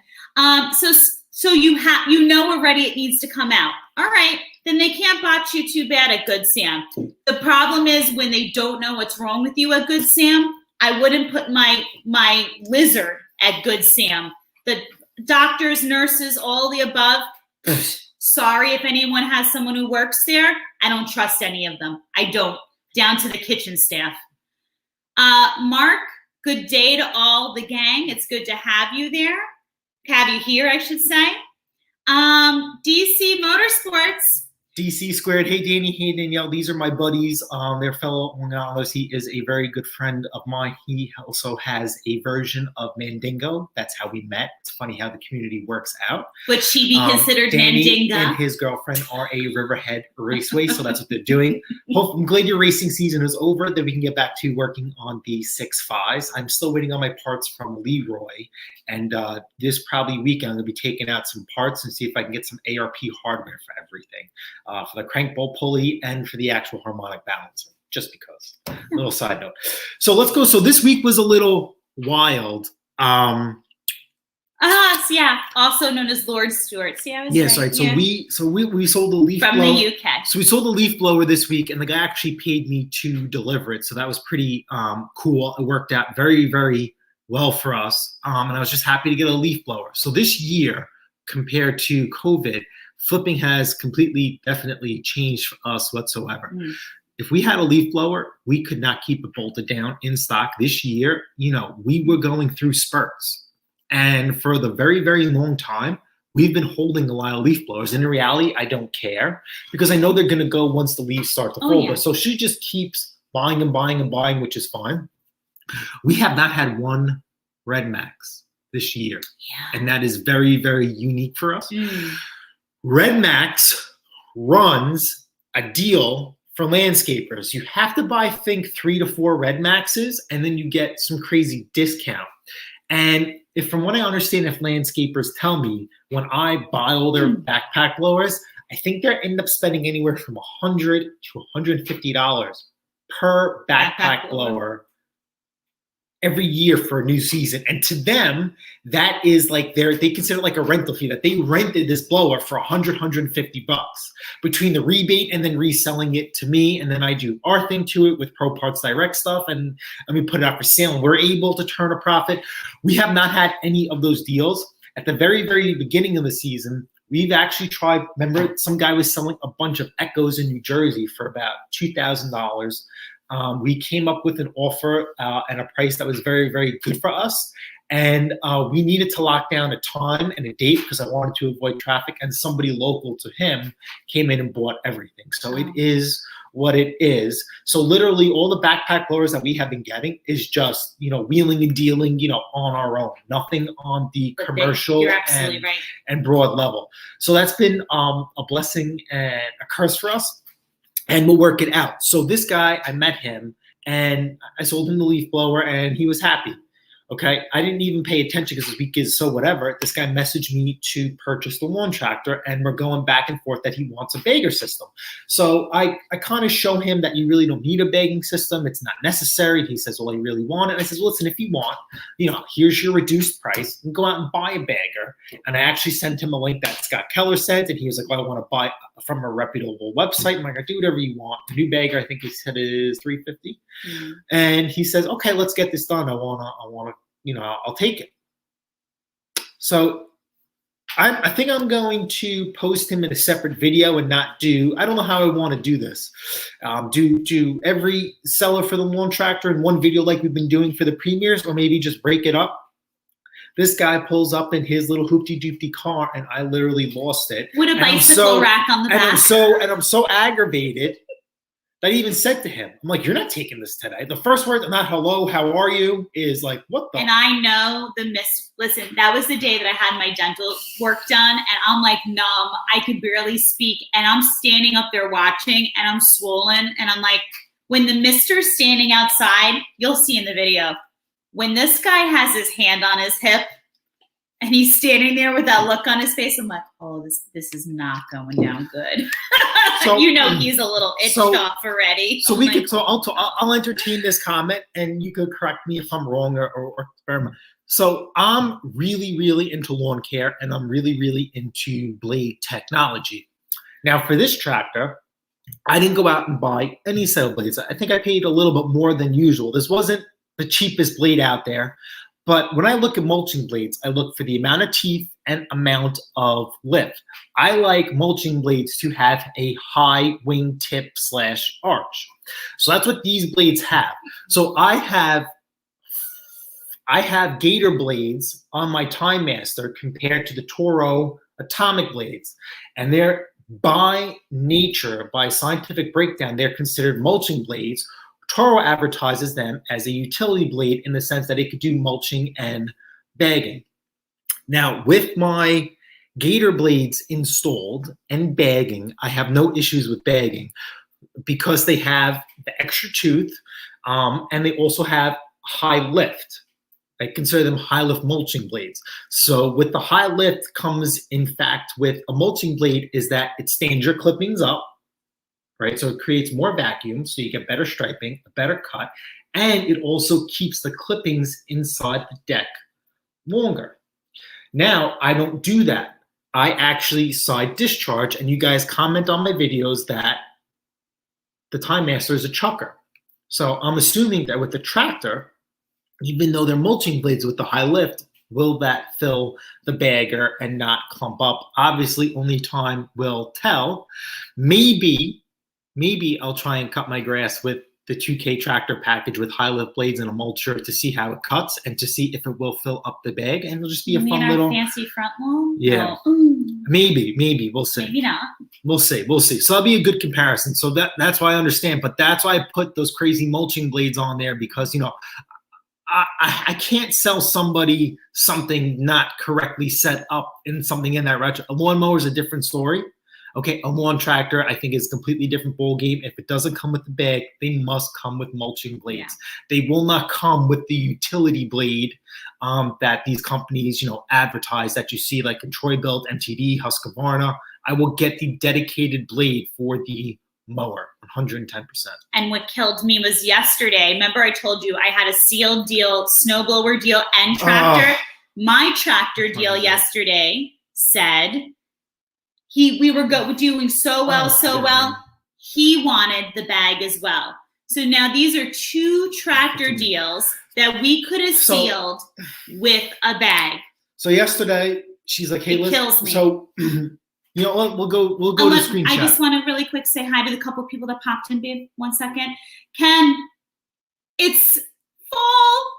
So you know already it needs to come out. All right, then they can't botch you too bad at Good Sam. The problem is when they don't know what's wrong with you at Good Sam, I wouldn't put my lizard at Good Sam. The doctors, nurses, all the above. Sorry if anyone has someone who works there. I don't trust any of them. I don't. Down to the kitchen staff. Mark, good day to all the gang. It's good to have you there. Have you here, I should say. DC Motorsports. DC Squared. Hey, Danny. Hey, Danielle. These are my buddies. They're fellow analysts. He is a very good friend of mine. He also has a version of Mandingo. That's how we met. It's funny how the community works out. Would she be considered Danny Mandingo? and his girlfriend are a Riverhead Raceway, so that's what they're doing. I'm glad your racing season is over, that we can get back to working on the 6.5s. I'm still waiting on my parts from Leroy, and this probably weekend I'm going to be taking out some parts and see if I can get some ARP hardware for everything. For the crank bolt pulley and for the actual harmonic balancer, just because. Little side note. So let's go. So this week was a little wild. Yeah, also known as Lord Stewart. See, I was right. Right. So yeah. we sold the leaf from blower. the UK. So we sold the leaf blower this week, and the guy actually paid me to deliver it. So that was pretty cool. It worked out very, very well for us. And I was just happy to get a leaf blower. So this year, compared to COVID, flipping has completely, definitely changed for us whatsoever. If we had a leaf blower, we could not keep it bolted down in stock. This year, we were going through spurts. And for the very, very long time, we've been holding a lot of leaf blowers. And in reality, I don't care because I know they're going to go once the leaves start to fold. Yeah. So she just keeps buying and buying and buying, which is fine. We have not had one Red Max this year. Yeah. And that is very, very unique for us. Red Max runs a deal for landscapers. You have to buy, I think, 3 to 4 Red Maxes, and then you get some crazy discount. And if, from what I understand, if landscapers tell me when I buy all their backpack blowers, I think they end up spending anywhere from $100 to $150 per backpack blower every year for a new season. And to them, that is like they consider it like a rental fee, that they rented this blower for $100, $150 between the rebate and then reselling it to me. And then I do our thing to it with Pro Parts Direct stuff, and we put it out for sale, and we're able to turn a profit. We have not had any of those deals. At the very, very beginning of the season, we've actually tried. Remember, some guy was selling a bunch of Echoes in New Jersey for about $2,000. We came up with an offer and a price that was very, very good for us. And we needed to lock down a time and a date because I wanted to avoid traffic. And somebody local to him came in and bought everything. So it is what it is. So literally all the backpack blowers that we have been getting is just, wheeling and dealing, on our own. Nothing on the commercial You're absolutely right. and broad level. So that's been a blessing and a curse for us. And we'll work it out. So this guy, I met him, and I sold him the leaf blower, and he was happy. Okay, I didn't even pay attention because this week is so whatever. This guy messaged me to purchase the lawn tractor, and we're going back and forth that he wants a bagger system. So I kind of show him that you really don't need a bagging system. It's not necessary. He says, well, I really want it. And I says, well, listen, if you want, here's your reduced price, and go out and buy a bagger. And I actually sent him a link that Scott Keller sent, and he was like, well, I want to buy from a reputable website. I'm like, do whatever you want. The new bagger, I think he said, is $350. And he says, okay, let's get this done. I wanna, I'll take it. So I think I'm going to post him in a separate video and not do, I don't know how I want to do this. Do every seller for the lawn tractor in one video like we've been doing for the premieres, or maybe just break it up. This guy pulls up in his little hoopty-doopty car, and I literally lost it. With a bicycle rack on the back. And I'm so aggravated that I even said to him, I'm like, you're not taking this today. The first word, not hello, how are you, is like, what the? And I know listen, that was the day that I had my dental work done, and I'm like numb. I could barely speak, and I'm standing up there watching, and I'm swollen, and I'm like, when the mister's standing outside, you'll see in the video, when this guy has his hand on his hip, and he's standing there with that look on his face, I'm like, oh, this is not going down good. So, he's a little itched off already. So I'll entertain this comment, and you could correct me if I'm wrong or so I'm really, really into lawn care, and I'm really, really into blade technology. Now for this tractor, I didn't go out and buy any set of blades. I think I paid a little bit more than usual. This wasn't the cheapest blade out there. But when I look at mulching blades, I look for the amount of teeth and amount of lift. I like mulching blades to have a high wing tip / arch. So that's what these blades have. So I have Gator blades on my Time Master compared to the Toro Atomic blades. And they're by nature, by scientific breakdown, they're considered mulching blades. Toro advertises them as a utility blade in the sense that it could do mulching and bagging. Now, with my gator blades installed and bagging, I have no issues with bagging because they have the extra tooth and they also have high lift. I consider them high lift mulching blades. So with the high lift comes, in fact, with a mulching blade is that it stands your clippings up, right? So it creates more vacuum, so you get better striping, a better cut, and it also keeps the clippings inside the deck longer. Now, I don't do that. I actually side discharge, and you guys comment on my videos that the Time Master is a chucker. So I'm assuming that with the tractor, even though they're mulching blades with the high lift, will that fill the bagger and not clump up? Obviously, only time will tell. Maybe I'll try and cut my grass with the 2K tractor package with high lift blades and a mulcher to see how it cuts and to see if it will fill up the bag. And it'll just be a fun little fancy front lawn. Yeah, maybe we'll see. Maybe not. We'll see. So that'll be a good comparison. So that's why I understand. But that's why I put those crazy mulching blades on there because I can't sell somebody something not correctly set up in something in that retro. A lawnmower is a different story. Okay, a lawn tractor I think is a completely different ball game. If it doesn't come with the bag, they must come with mulching blades. Yeah. They will not come with the utility blade that these companies advertise that you see like in Troy-Bilt, MTD, Husqvarna. I will get the dedicated blade for the mower, 110%. And what killed me was yesterday. Remember I told you I had a sealed deal, snowblower deal, and tractor. My tractor deal yesterday said we were doing so well. He wanted the bag as well. So now these are 2 tractor deals that we could have sealed with a bag. So yesterday she's like, "Hey, it kills me." So we'll go to the screen chat. I just want to really quick say hi to the couple people that popped in, babe. 1 second. Ken, it's fall.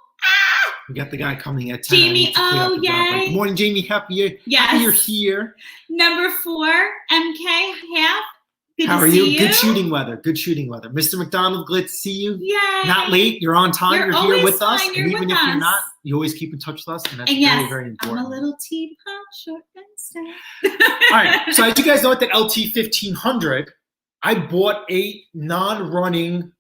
We got the guy coming at 10. Jamie, oh, yay. Good morning, Jamie. Happy you're here. Number 4, MK, half. Good How to are see you? Good shooting weather. Mr. McDonald, glad to see you. Yay. Not late. You're on time. You're here with us. And even if you're not, you always keep in touch with us. And that's very, very important. I'm a little teapot, short and stout. All right. So as you guys know, at the LT 1500, I bought a non-running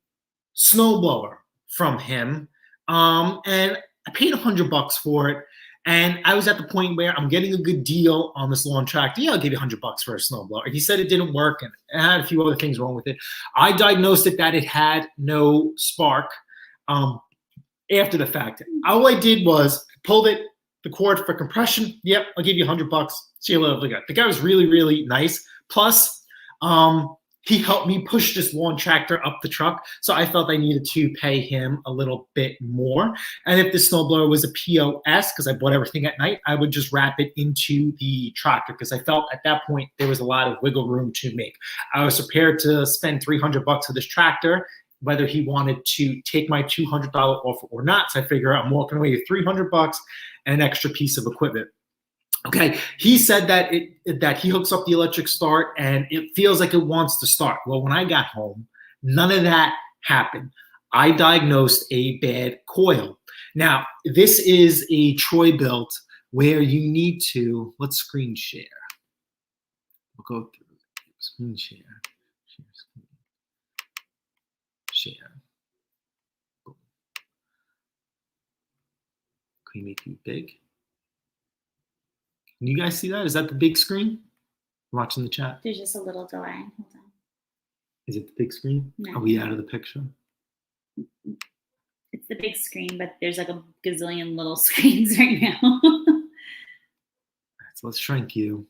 snowblower from him. And I paid $100 for it. And I was at the point where I'm getting a good deal on this lawn tractor. Yeah, I'll give you $100 for a snowblower. He said it didn't work and it had a few other things wrong with it. I diagnosed it that it had no spark after the fact. All I did was pulled the cord for compression. Yep, I'll give you $100. See you later. The guy was really, really nice. Plus, he helped me push this lawn tractor up the truck, so I felt I needed to pay him a little bit more. And if the snowblower was a POS, because I bought everything at night, I would just wrap it into the tractor because I felt at that point there was a lot of wiggle room to make. I was prepared to spend $300 for this tractor, whether he wanted to take my $200 offer or not. So I figure I'm walking away with $300 and an extra piece of equipment. Okay, he said that that he hooks up the electric start and it feels like it wants to start. Well, when I got home, none of that happened. I diagnosed a bad coil. Now, this is a Troy-Bilt where you need to, let's screen share. We'll go through screen share. Share. Boom. Can we make it big? Can you guys see that? Is that the big screen? I'm watching the chat. There's just a little delay. Hold on. Is it the big screen? No. Are we out of the picture? It's the big screen, but there's like a gazillion little screens right now. So let's shrink you.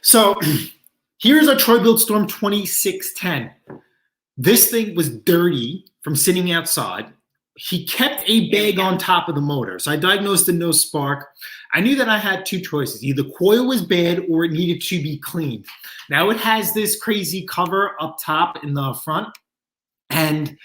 So here's our Troy-Bilt Storm 2610. This thing was dirty from sitting outside. He kept a bag on top of the motor. So I diagnosed a no spark. I knew that I had 2 choices. Either coil was bad or it needed to be cleaned. Now it has this crazy cover up top in the front. And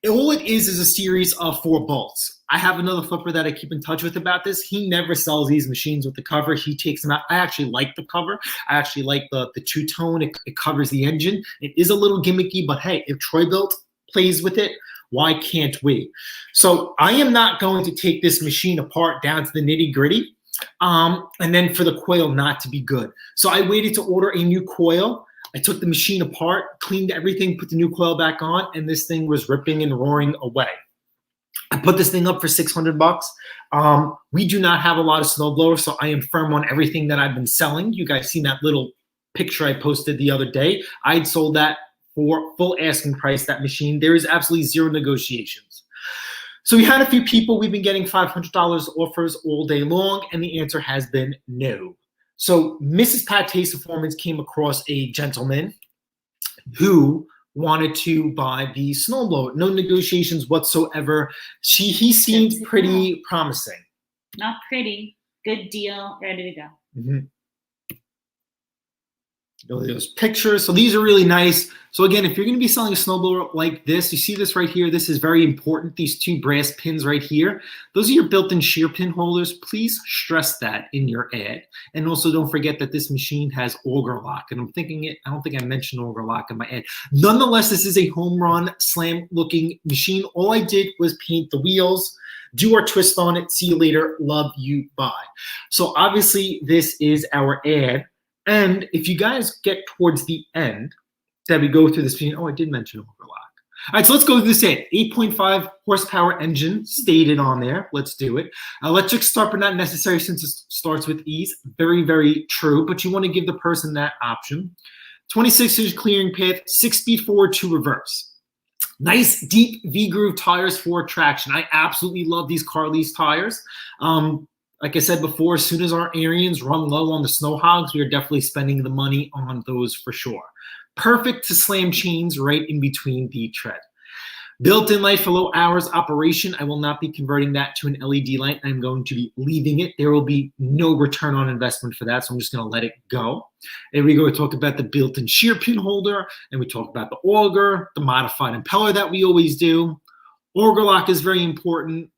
All it is a series of 4 bolts. I have another flipper that I keep in touch with about this. He never sells these machines with the cover. He takes them out. I actually like the cover. I actually like the two-tone. It covers the engine. It is a little gimmicky, but hey, if Troy-Bilt plays with it, why can't we? So I am not going to take this machine apart down to the nitty-gritty, and then for the coil not to be good. So I waited to order a new coil. I took the machine apart, cleaned everything, put the new coil back on, and this thing was ripping and roaring away. I put this thing up for $600. We do not have a lot of snowblowers, so I am firm on everything that I've been selling. You guys seen that little picture I posted the other day. I'd sold that for full asking price, that machine. There is absolutely zero negotiations. So we had a few people. We've been getting $500 offers all day long, and the answer has been no. So Mrs. Pate's Performance came across a gentleman who wanted to buy the snowblower. No negotiations whatsoever. He seemed pretty promising. Not pretty. Good deal. Ready to go. Mm-hmm. Those pictures. So these are really nice. So again, if you're going to be selling a snowblower like this, you see this right here. This is very important. These 2 brass pins right here. Those are your built-in shear pin holders. Please stress that in your ad. And also don't forget that this machine has auger lock. And I don't think I mentioned auger lock in my ad. Nonetheless, this is a home run slam looking machine. All I did was paint the wheels, do our twist on it. See you later. Love you. Bye. So obviously this is our ad. And if you guys get towards the end that we go through this machine, I did mention overlock. All right, so let's go through this ad. 8.5 horsepower engine stated on there. Let's do it. Electric start, but not necessary since it starts with ease. Very, very true, but you want to give the person that option. 26-inch clearing path, 6-speed forward to reverse. Nice deep V-groove tires for traction. I absolutely love these Carly's tires. Like I said before, as soon as our Arians run low on the snow hogs, we are definitely spending the money on those for sure. Perfect to slam chains right in between the tread. Built-in light for low hours operation. I will not be converting that to an LED light. I'm going to be leaving it. There will be no return on investment for that, so I'm just going to let it go. And we go to talk about the built-in shear pin holder, and we talk about the auger, the modified impeller that we always do. Auger lock is very important.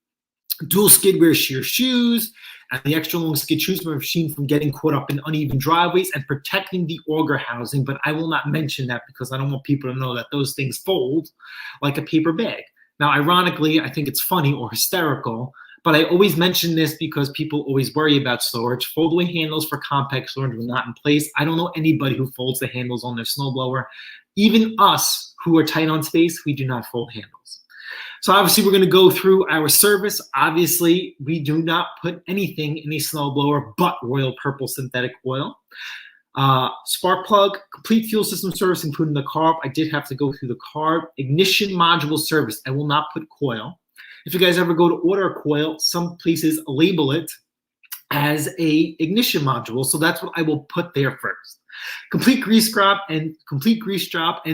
Dual skid rear shear shoes, and the extra long skid shoes for a machine from getting caught up in uneven driveways and protecting the auger housing. But I will not mention that because I don't want people to know that those things fold like a paper bag. Now, ironically, I think it's funny or hysterical, but I always mention this because people always worry about storage. Foldaway handles for compact storage were not in place. I don't know anybody who folds the handles on their snowblower. Even us who are tight on space, we do not fold handles. So obviously we're going to go through our service. Obviously, we do not put anything in a snowblower but Royal Purple synthetic oil. Spark plug, complete fuel system service, including the carb. I did have to go through the carb. Ignition module service. I will not put coil. If you guys ever go to order a coil, some places label it as a ignition module. So that's what I will put there first. Complete grease drop and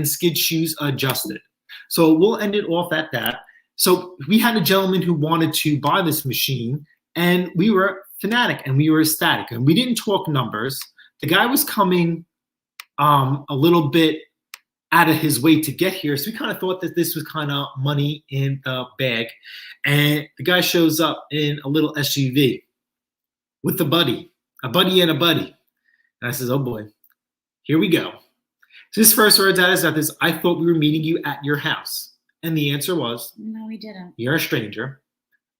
skid shoes adjusted. So we'll end it off at that. So we had a gentleman who wanted to buy this machine, and we were fanatic and we were ecstatic, and we didn't talk numbers. The guy was coming a little bit out of his way to get here, so we kind of thought that this was kind of money in the bag. And the guy shows up in a little SUV with a buddy and a buddy. And I says, oh boy, here we go. So his first words out is, I thought we were meeting you at your house. And the answer was, no, we didn't. You're a stranger.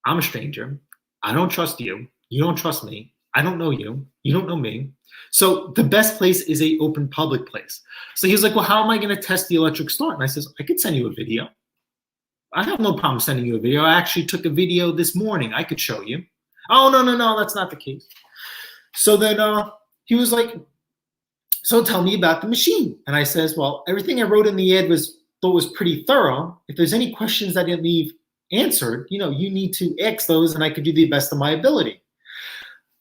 I'm a stranger. I don't trust you. You don't trust me. I don't know you. You don't know me. So the best place is a open public place. So he was like, well, how am I going to test the electric start? And I says, I could send you a video. I have no problem sending you a video. I actually took a video this morning. I could show you. Oh, no, that's not the case. So then he was like, so tell me about the machine. And I says, well, everything I wrote in the ad was pretty thorough. If there's any questions I didn't leave answered, you need to ask those, and I could do the best of my ability.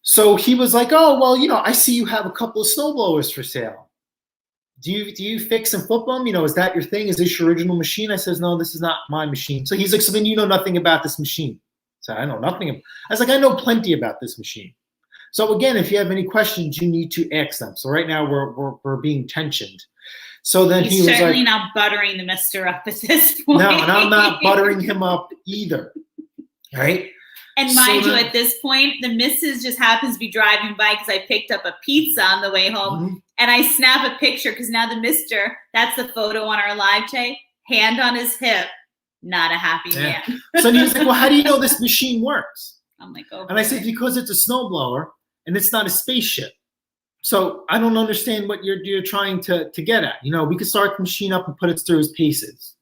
So he was like, oh, well, I see you have a couple of snowblowers for sale. Do you fix and flip them? Is that your thing? Is this your original machine? I says, no, this is not my machine. So he's like, so then you know nothing about this machine. So I know nothing. I was like, I know plenty about this machine. So again, if you have any questions, you need to ask them. So right now we're being tensioned. So then He's he was certainly like, not buttering the mister up at this point. no, and I'm not buttering him up either. Right? And mind you, at this point, the missus just happens to be driving by because I picked up a pizza on the way home. Mm-hmm. And I snap a picture because now the mister, that's the photo on our live chat, hand on his hip, not a happy man. So he was like, well, how do you know this machine works? I'm like, oh. And I said, because it's a snowblower and it's not a spaceship. So I don't understand what you're trying to get at. You know, we could start the machine up and put it through its paces.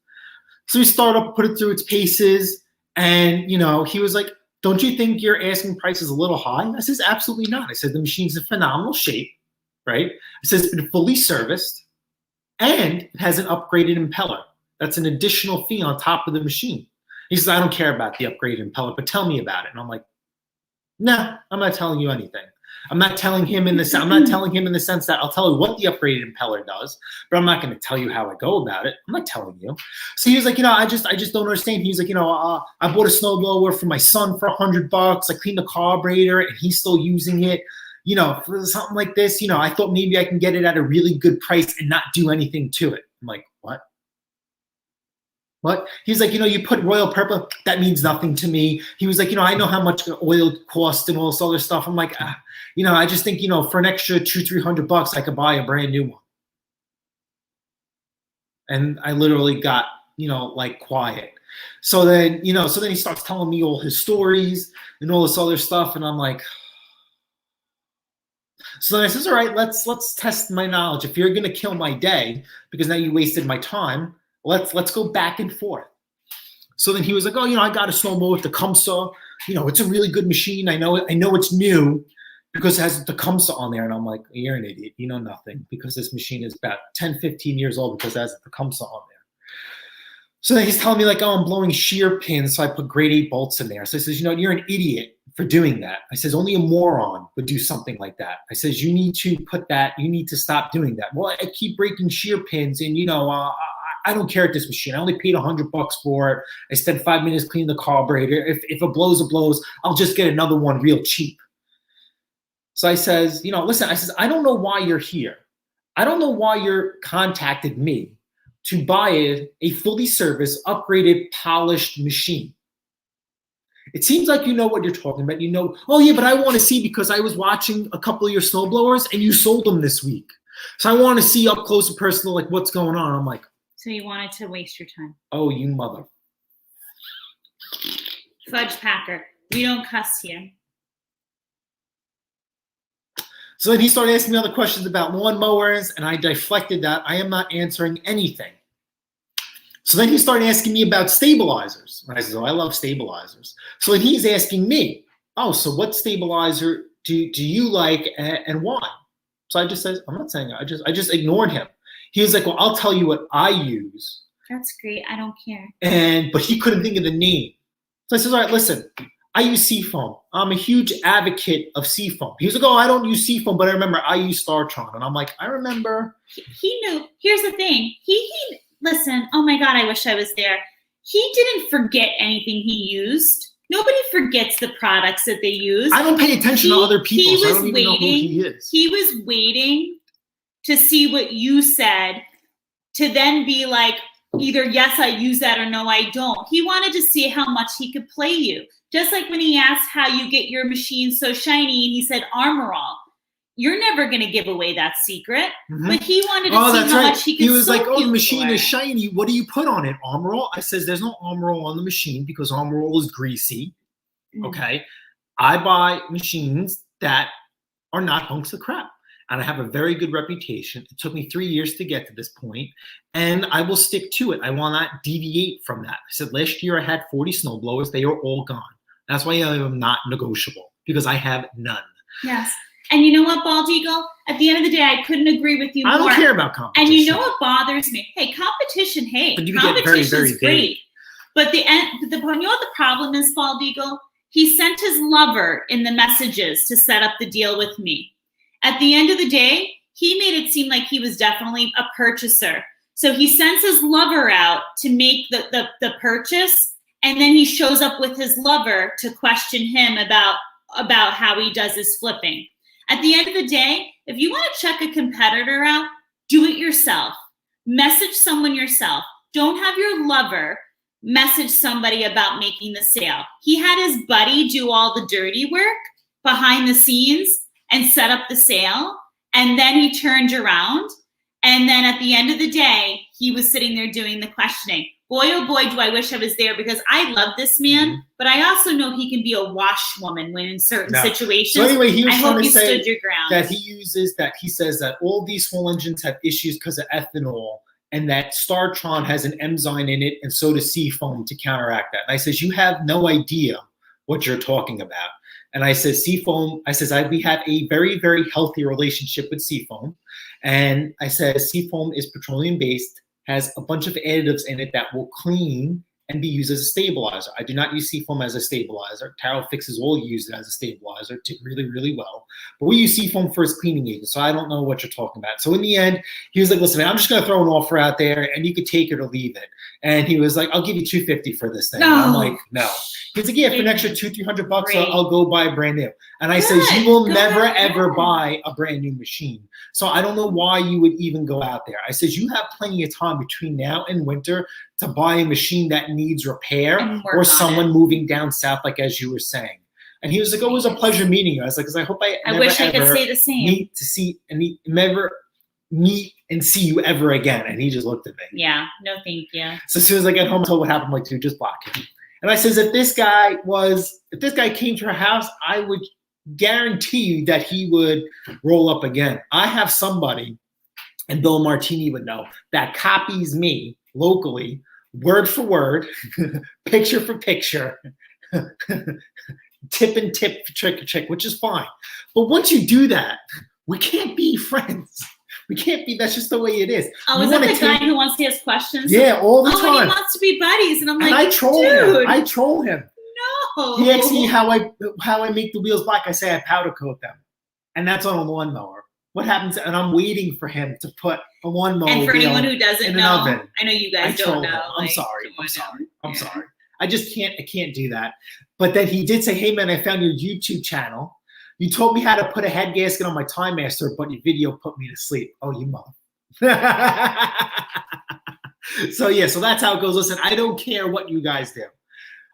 So we start up, put it through its paces. And, you know, he was like, don't you think your asking price is a little high? I says, absolutely not. I said, the machine's in phenomenal shape, right? I says, it's been fully serviced and it has an upgraded impeller. That's an additional fee on top of the machine. He says, I don't care about the upgraded impeller, but tell me about it. And I'm like, no, I'm not telling you anything. I'm not telling him in the sense that I'll tell you what the upgraded impeller does, but I'm not going to tell you how I go about it. I'm not telling you. So he was like, you know, I just don't understand. He was like, you know, I bought a snowblower for my son for $100. I cleaned the carburetor and he's still using it. You know, for something like this, you know, I thought maybe I can get it at a really good price and not do anything to it. I'm like, what? What? He's like, you know, you put royal purple, that means nothing to me. He was like, you know, I know how much oil costs and all this other stuff. I'm like, you know, I just think, you know, for an extra $200-300, I could buy a brand new one. And I literally got, you know, like quiet. So then, you know, he starts telling me all his stories and all this other stuff. And I'm like, so then I says, all right, let's test my knowledge. If you're going to kill my day because now you wasted my time, let's go back and forth. So then he was like, oh, you know, I got a snowblower with the Tecumseh. You know, it's a really good machine. I know it's new because it has the Tecumseh on there. And I'm like, you're an idiot. You know nothing because this machine is about 10, 15 years old because it has the Tecumseh on there. So then he's telling me like, oh, I'm blowing shear pins. So I put grade 8 bolts in there. So I says, you know, you're an idiot for doing that. I says, only a moron would do something like that. I says, you need to stop doing that. Well, I keep breaking shear pins and, you know, I don't care at this machine. I only paid $100 for it. I spent 5 minutes cleaning the carburetor. If it blows, it blows. I'll just get another one real cheap. So I says, you know, listen, I says, I don't know why you're here. I don't know why you're contacted me to buy a fully serviced, upgraded, polished machine. It seems like you know what you're talking about. You know, oh yeah, but I want to see because I was watching a couple of your snowblowers and you sold them this week. So I want to see up close and personal, like what's going on. I'm like, so you wanted to waste your time. Oh, you mother. Fudge Packer. We don't cuss here. So then he started asking me other questions about lawn mowers, and I deflected that. I am not answering anything. So then he started asking me about stabilizers. And I said, oh, I love stabilizers. So then he's asking me, oh, so what stabilizer do you like and why? So I just said, I'm not saying, I just ignored him. He was like, well, I'll tell you what I use. That's great. I don't care. But he couldn't think of the name. So I said, all right, listen, I use Seafoam. I'm a huge advocate of Seafoam. He was like, oh, I don't use Seafoam, but I remember I use Startron. And I'm like, I remember. He knew. Here's the thing. He listen, oh my God, I wish I was there. He didn't forget anything he used. Nobody forgets the products that they use. I don't pay attention to other people, so I don't even know who he is. He was waiting to see what you said, to then be like, either yes, I use that, or no, I don't. He wanted to see how much he could play you. Just like when he asked how you get your machine so shiny, and he said Armor All. You're never going to give away that secret, but he wanted to see how much he could. He was like, oh, the machine is shiny. What do you put on it? Armor All? I says, there's no Armor All on the machine because Armor All is greasy. Okay. I buy machines that are not hunks of crap. And I have a very good reputation. It took me 3 years to get to this point, and I will stick to it. I will not deviate from that. I said last year I had 40 snowblowers. They are all gone. That's why I am not negotiable, because I have none. Yes. And you know what, Bald Eagle? At the end of the day, I couldn't agree with you more. I don't care about competition. And you know what bothers me? Hey, competition, but you competition's get very, very great. But you know what the problem is, Bald Eagle? He sent his lover in the messages to set up the deal with me. At the end of the day, he made it seem like he was definitely a purchaser. So he sends his lover out to make the purchase, and then he shows up with his lover to question him about how he does his flipping. At the end of the day, if you want to check a competitor out, do it yourself. Message someone yourself. Don't have your lover message somebody about making the sale. He had his buddy do all the dirty work behind the scenes and set up the sale. And then he turned around. And then at the end of the day, he was sitting there doing the questioning. Boy, oh boy, do I wish I was there, because I love this man, but I also know he can be a washwoman when in certain situations. So anyway, he was I trying hope to you say stood your ground. that he says that all these whole engines have issues because of ethanol, and that StarTron has an enzyme in it, and so does Seafoam to counteract that. And I says, you have no idea what you're talking about. And I says, Seafoam, we have a very, very healthy relationship with Seafoam. And I said, Seafoam is petroleum-based, has a bunch of additives in it that will clean and be used as a stabilizer. I do not use Seafoam as a stabilizer. Taro Fixes will use it as a stabilizer, did really, really well. But we use Seafoam for its cleaning agent, so I don't know what you're talking about. So in the end, he was like, listen, man, I'm just going to throw an offer out there, and you could take it or leave it. And he was like, I'll give you $250 for this thing. No. And I'm like, no. He's like, yeah, for an extra $200-300, I'll go buy a brand new. And I says, you will never, ever buy a brand new machine. So I don't know why you would even go out there. I says, you have plenty of time between now and winter to buy a machine that needs repair or someone moving down south, like as you were saying. And he was like, oh, it was a pleasure meeting you. I was like, because I hope I wish I could say the same. Never meet and see you ever again. And he just looked at me. Yeah, no thank you. So as soon as I get home, I told what happened, I'm like, dude, just block him. And I says, if this guy came to our house, I would guarantee you that he would roll up again. I have somebody, and Bill Martini would know, that copies me locally, word for word, picture for picture, tip and tip, trick for trick, which is fine. But once you do that, we can't be friends. We can't be. That's just the way it is. Oh, is that the guy who wants to ask questions? Yeah, all the time. Oh, and he wants to be buddies, and I'm like, I troll dude. him. I troll him. No. He asks me how I make the wheels black. I say I powder coat them, and that's on a lawnmower. What happens? And I'm waiting for him to put a lawnmower. And for anyone who doesn't know, oven. I know you guys don't know. I'm sorry. I'm sorry. I just can't. I can't do that. But then he did say, "Hey man, I found your YouTube channel. You told me how to put a head gasket on my Time Master, but your video put me to sleep." Oh, you mother. So yeah, so that's how it goes. Listen, I don't care what you guys do.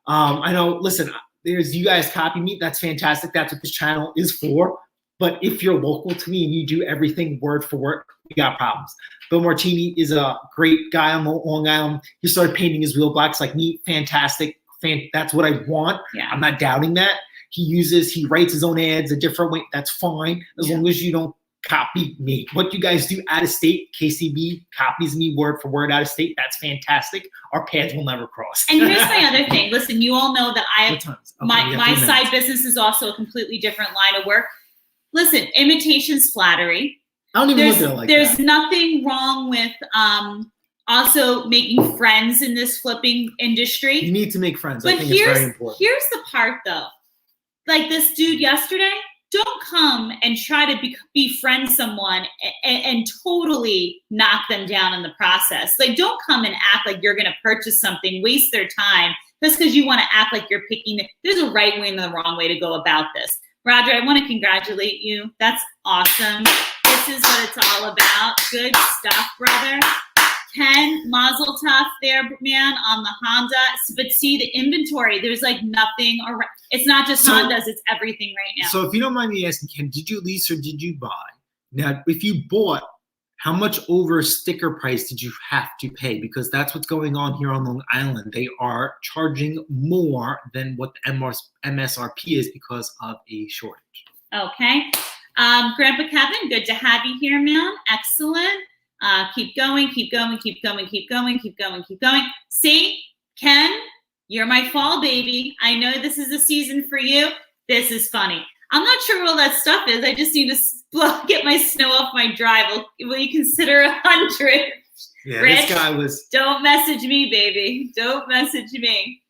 I know, listen, you guys copy me. That's fantastic. That's what this channel is for. But if you're local to me and you do everything word for word, we got problems. Bill Martini is a great guy on Long Island. He started painting his wheel blacks like me. Fantastic. That's what I want. Yeah. I'm not doubting that. He writes his own ads a different way. That's fine, as long as you don't copy me. What you guys do out of state, KCB copies me word for word out of state. That's fantastic. Our paths will never cross. And here's my other thing. Listen, you all know that I have my side side business is also a completely different line of work. Listen, imitation's flattery. I don't even look at it like that. There's nothing wrong with also making friends in this flipping industry. You need to make friends. But I think it's very important. Here's the part though. Like this dude yesterday, don't come and try to befriend someone and totally knock them down in the process. Like, don't come and act like you're going to purchase something, waste their time just because you want to act like you're picking. There's a right way and a wrong way to go about this. Roger, I want to congratulate you. That's awesome. This is what it's all about. Good stuff, brother. Ken, mazel tov there, man, on the Honda. But see, the inventory, there's like nothing around. It's not just Hondas, it's everything right now. So if you don't mind me asking, Ken, did you lease or did you buy? Now, if you bought, how much over sticker price did you have to pay? Because that's what's going on here on Long Island. They are charging more than what the MSRP is because of a shortage. Okay. Grandpa Kevin, good to have you here, man. Excellent. Keep going, keep going, keep going, keep going, keep going, keep going. See, Ken, you're my fall baby. I know this is a season for you. This is funny. I'm not sure what all that stuff is. I just need to get my snow off my drive. Will you consider 100? Yeah, Rich, this guy was. Don't message me, baby. Don't message me.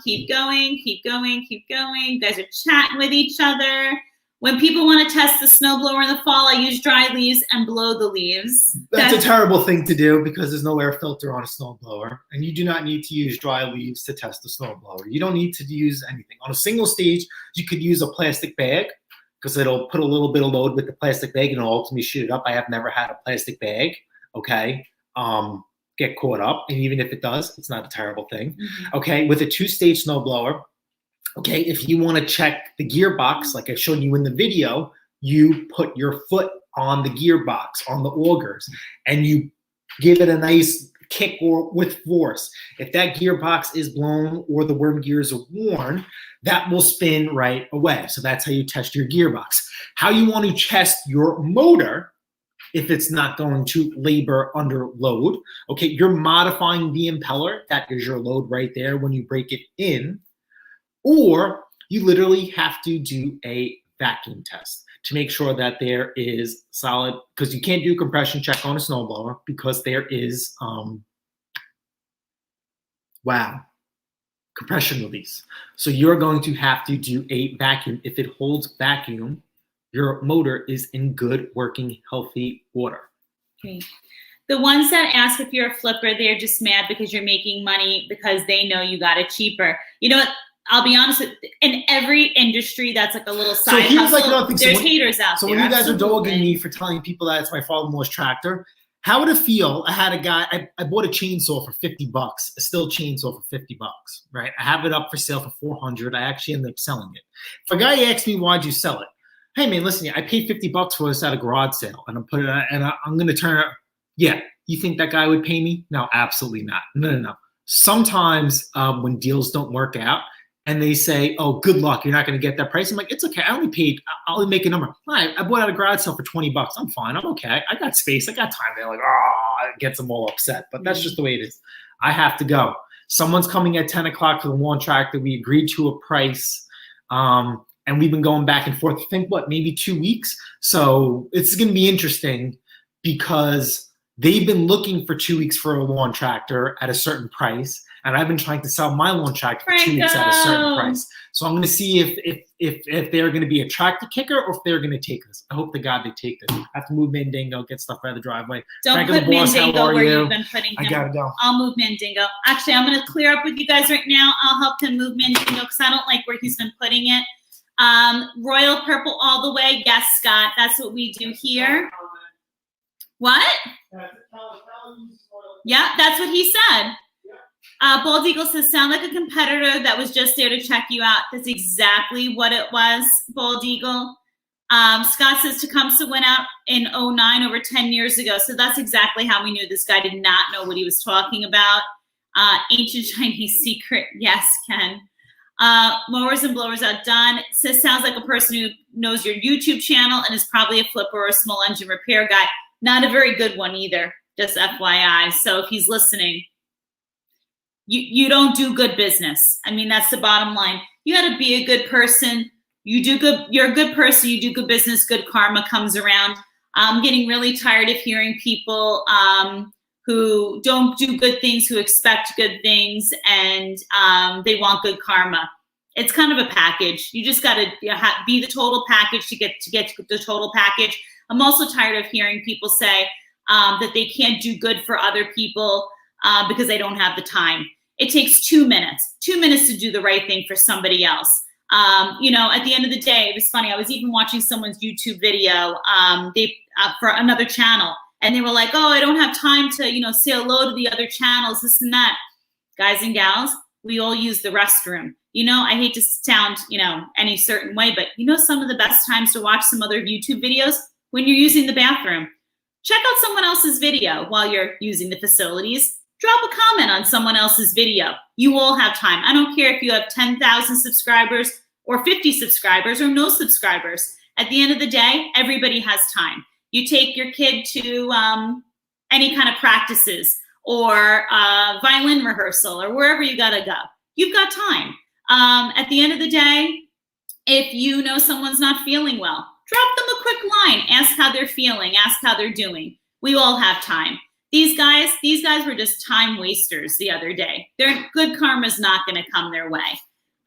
Keep going, keep going, keep going. You guys are chatting with each other. When people want to test the snowblower in the fall, I use dry leaves and blow the leaves. That's a terrible thing to do because there's no air filter on a snowblower. And you do not need to use dry leaves to test the snowblower. You don't need to use anything. On a single stage, you could use a plastic bag because it'll put a little bit of load with the plastic bag and it'll ultimately shoot it up. I have never had a plastic bag. okay, get caught up. And even if it does, it's not a terrible thing. Okay, with a 2-stage snowblower, okay, if you want to check the gearbox, like I showed you in the video, you put your foot on the gearbox, on the augers, and you give it a nice kick or with force. If that gearbox is blown or the worm gears are worn, that will spin right away. So that's how you test your gearbox. How you want to test your motor, if it's not going to labor under load, okay, you're modifying the impeller. That is your load right there when you break it in. Or you literally have to do a vacuum test to make sure that there is solid, because you can't do a compression check on a snowblower because there is, compression release. So you're going to have to do a vacuum. If it holds vacuum, your motor is in good, working, healthy order. Okay. The ones that ask if you're a flipper, they're just mad because you're making money because they know you got it cheaper. You know what? I'll be honest with you, in every industry that's like a little side hustle, there's haters out there. So when you guys are dogging me for telling people that it's my father-in-law's tractor, how would it feel? I had a guy, I bought a chainsaw for $50, a steel chainsaw for $50, right? I have it up for sale for $400. I actually ended up selling it. If a guy asks me, why'd you sell it? Hey man, listen, I paid $50 for this at a garage sale, and I'm going to turn it. Yeah, you think that guy would pay me? No, absolutely not. No. Sometimes when deals don't work out, and they say, oh, good luck, you're not going to get that price. I'm like, it's okay. I'll only make a number. All right, I bought out a garage sale for $20. I'm fine. I'm okay. I got space. I got time. They're like, oh, it gets them all upset. But that's just the way it is. I have to go. Someone's coming at 10 o'clock for the lawn tractor. We agreed to a price, and we've been going back and forth. I think, maybe 2 weeks? So it's going to be interesting because they've been looking for 2 weeks for a lawn tractor at a certain price. And I've been trying to sell my lawn tractor for 2 weeks at a certain price. So I'm going to see if they're going to be a tractor kicker or if they're going to take this. I hope to God they take this. I have to move Mandingo, get stuff out of the driveway. Don't put Mandingo where you've been putting him. I got to go. I'll move Mandingo. Actually, I'm going to clear up with you guys right now. I'll help him move Mandingo because I don't like where he's been putting it. Royal purple all the way. Yes, Scott. That's what we do here. What? Yeah, that's what he said. Bald Eagle says, sound like a competitor that was just there to check you out. That's exactly what it was, Bald Eagle. Scott says Tecumseh went out in 2009, over 10 years ago. So that's exactly how we knew this guy did not know what he was talking about. Ancient Chinese secret. Yes, Ken. Mowers and blowers outdone. Says, sounds like a person who knows your YouTube channel and is probably a flipper or a small engine repair guy. Not a very good one either, just FYI. So if he's listening, you don't do good business. I mean, that's the bottom line. You got to be a good person. You're a good person. You do good business. Good karma comes around. I'm getting really tired of hearing people who don't do good things, who expect good things, and they want good karma. It's kind of a package. You just got to be the total package to get the total package. I'm also tired of hearing people say that they can't do good for other people because they don't have the time. It takes 2 minutes to do the right thing for somebody else. At the end of the day, it was funny. I was even watching someone's YouTube video for another channel, and they were like, oh, I don't have time to, say hello to the other channels, this and that. Guys and gals, we all use the restroom. I hate to sound, any certain way, but some of the best times to watch some other YouTube videos when you're using the bathroom. Check out someone else's video while you're using the facilities. Drop a comment on someone else's video. You all have time. I don't care if you have 10,000 subscribers or 50 subscribers or no subscribers. At the end of the day, everybody has time. You take your kid to any kind of practices or violin rehearsal or wherever you gotta go. You've got time. At the end of the day, if you know someone's not feeling well, drop them a quick line. Ask how they're feeling. Ask how they're doing. We all have time. These guys were just time wasters the other day. Their good karma's not going to come their way.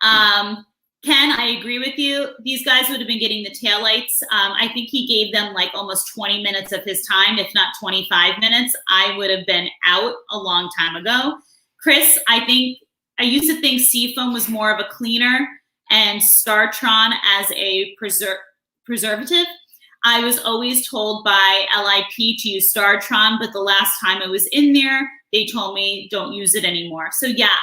Ken, I agree with you. These guys would have been getting the taillights. I think he gave them like almost 20 minutes of his time, if not 25 minutes. I would have been out a long time ago. Chris, I used to think Seafoam was more of a cleaner and Startron as a preservative. I was always told by LIP to use Startron, but the last time I was in there, they told me don't use it anymore. So yeah,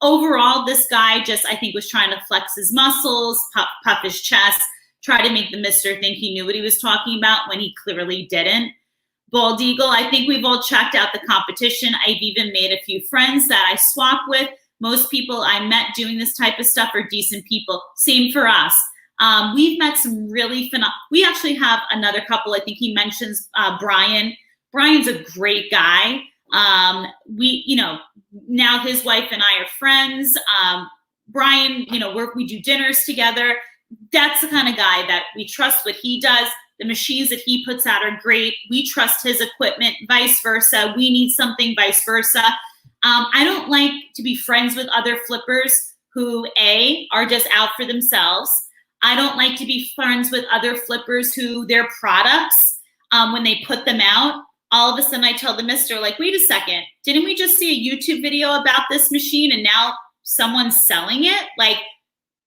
overall, this guy just, I think, was trying to flex his muscles, puff his chest, try to make the mister think he knew what he was talking about when he clearly didn't. Bald Eagle, I think we've all checked out the competition. I've even made a few friends that I swap with. Most people I met doing this type of stuff are decent people. Same for us. We've met some really we actually have another couple. I think he mentions Brian. Brian's a great guy. Now his wife and I are friends. Brian, we do dinners together. That's the kind of guy that we trust what he does. The machines that he puts out are great. We trust his equipment, vice versa. We need something, vice versa. I don't like to be friends with other flippers who, A, are just out for themselves. I don't like to be friends with other flippers who their products, when they put them out, all of a sudden I tell the mister, like, wait a second, didn't we just see a YouTube video about this machine and now someone's selling it? Like,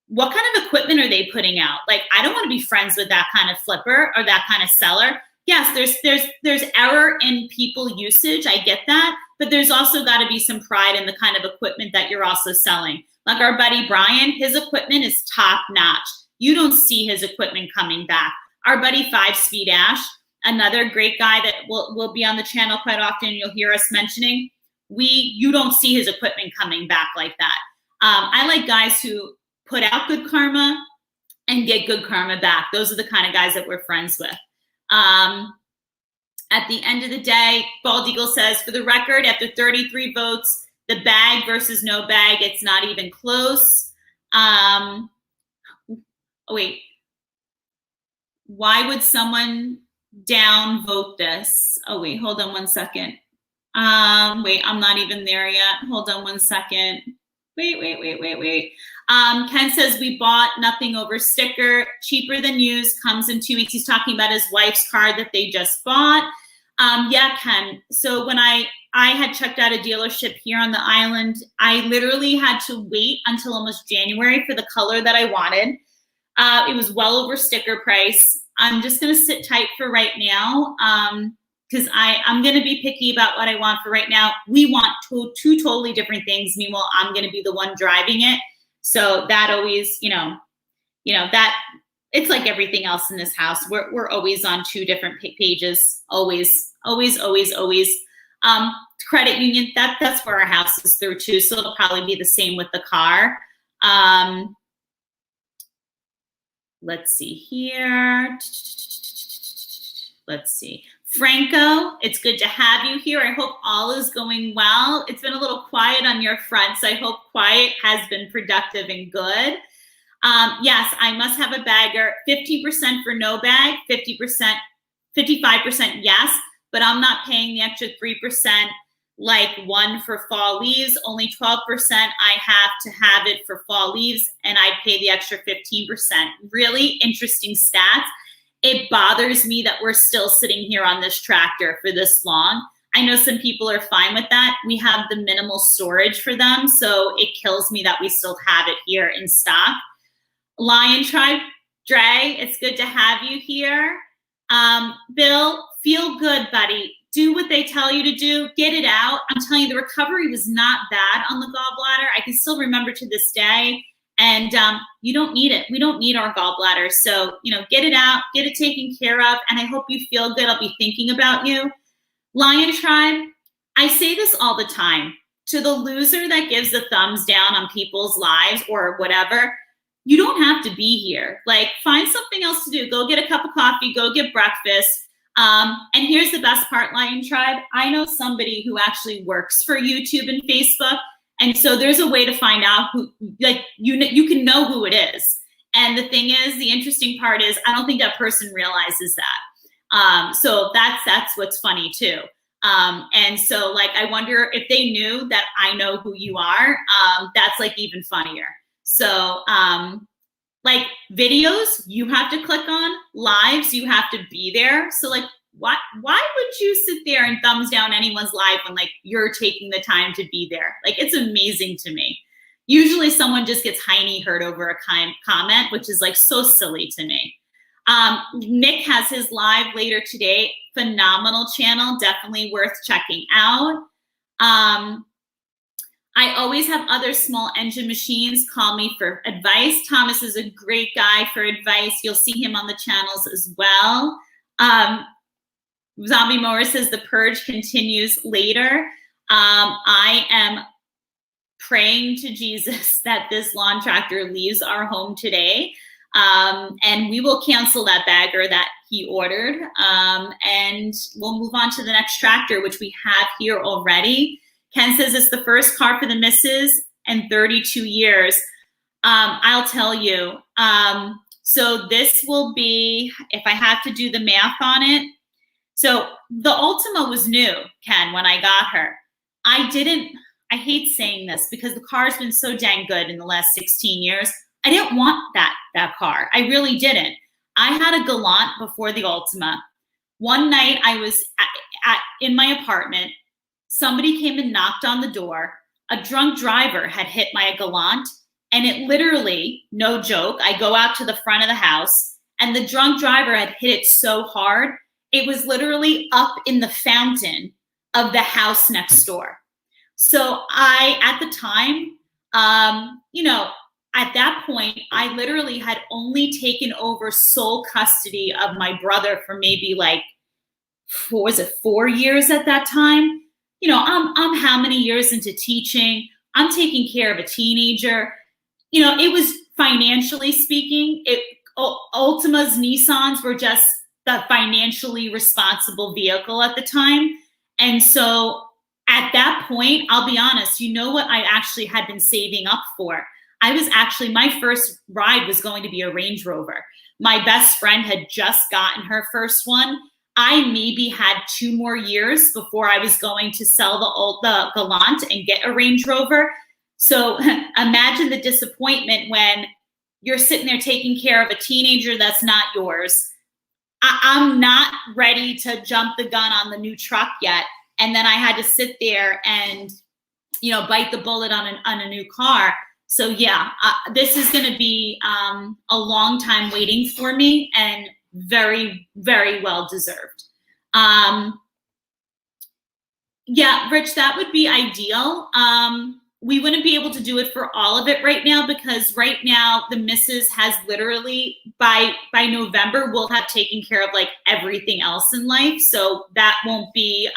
what kind of equipment are they putting out? Like, I don't want to be friends with that kind of flipper or that kind of seller. Yes, there's error in people usage. I get that. But there's also got to be some pride in the kind of equipment that you're also selling. Like our buddy Brian, his equipment is top notch. You don't see his equipment coming back. Our buddy 5-Speed Ash, another great guy that will be on the channel quite often. You'll hear us mentioning. You don't see his equipment coming back like that. I like guys who put out good karma and get good karma back. Those are the kind of guys that we're friends with. At the end of the day, Bald Eagle says, for the record, after 33 votes, the bag versus no bag, it's not even close. Wait. Why would someone downvote this? Oh, wait, hold on one second. Wait, I'm not even there yet. Hold on one second. Wait. Ken says, we bought nothing over sticker, cheaper than used, comes in 2 weeks. He's talking about his wife's car that they just bought. Yeah, Ken. So when I had checked out a dealership here on the island, I literally had to wait until almost January for the color that I wanted. It was well over sticker price. I'm just going to sit tight for right now. Because I'm going to be picky about what I want for right now. We want two totally different things. Meanwhile, I'm going to be the one driving it. So that always, that it's like everything else in this house. We're always on two different pages. Always. Credit union, that's where our house is through too. So it'll probably be the same with the car. Let's see here. Let's see. Franco, it's good to have you here. I hope all is going well. It's been a little quiet on your front, so I hope quiet has been productive and good. Yes, I must have a bagger. 50% for no bag, 55% yes, but I'm not paying the extra 3% like one for fall leaves. Only 12% I have to have it for fall leaves, and I pay the extra 15%. Really interesting stats. It bothers me that we're still sitting here on this tractor for this long. I know some people are fine with that. We have the minimal storage for them, so it kills me that we still have it here in stock. Lion Tribe, Dre, it's good to have you here. Bill, feel good, buddy. Do what they tell you to do. Get it out. I'm telling you, the recovery was not bad on the gallbladder. I can still remember to this day. And you don't need it. We don't need our gallbladder. So, get it out, get it taken care of. And I hope you feel good. I'll be thinking about you. Lion Tribe, I say this all the time. To the loser that gives the thumbs down on people's lives or whatever, you don't have to be here. Like, find something else to do. Go get a cup of coffee. Go get breakfast. And here's the best part, Lion Tribe. I know somebody who actually works for YouTube and Facebook. And so there's a way to find out who, like, you can know who it is. And the thing is, the interesting part is, I don't think that person realizes that. So that's what's funny too. And so, like, I wonder if they knew that I know who you are. That's like even funnier. So, like, videos, you have to click on. Lives, you have to be there. So, like, why would you sit there and thumbs down anyone's live when, like, you're taking the time to be there? Like, it's amazing to me. Usually someone just gets hiney hurt over a comment, which is, like, so silly to me. Nick has his live later today. Phenomenal channel, definitely worth checking out. I always have other small engine machines call me for advice. Thomas is a great guy for advice. You'll see him on the channels as well. Zombie Mower says the purge continues later. I am praying to Jesus that this lawn tractor leaves our home today. And we will cancel that bagger that he ordered. And we'll move on to the next tractor, which we have here already. Ken says it's the first car for the missus in 32 years. I'll tell you. So this will be, if I have to do the math on it. So the Ultima was new, Ken, when I got her. I hate saying this because the car's been so dang good in the last 16 years. I didn't want that car. I really didn't. I had a Galant before the Ultima. One night I was in my apartment. Somebody came and knocked on the door. A drunk driver had hit my Galant, and it literally, no joke, I go out to the front of the house, and the drunk driver had hit it so hard, it was literally up in the fountain of the house next door. So at the time, at that point, I literally had only taken over sole custody of my brother for maybe 4 years at that time. I'm how many years into teaching? I'm taking care of a teenager. It was financially speaking, Ultimas, Nissans were just the financially responsible vehicle at the time. And so at that point, I'll be honest, you know what I actually had been saving up for? My first ride was going to be a Range Rover. My best friend had just gotten her first one. I maybe had 2 more years before I was going to sell the Galant and get a Range Rover. So imagine the disappointment when you're sitting there taking care of a teenager that's not yours. I'm not ready to jump the gun on the new truck yet. And then I had to sit there and, bite the bullet on a new car. So yeah, this is going to be a long time waiting for me, and very, very well deserved. Yeah, Rich, that would be ideal. We wouldn't be able to do it for all of it right now, because right now the missus has literally by November we'll have taken care of everything else in life. So that won't be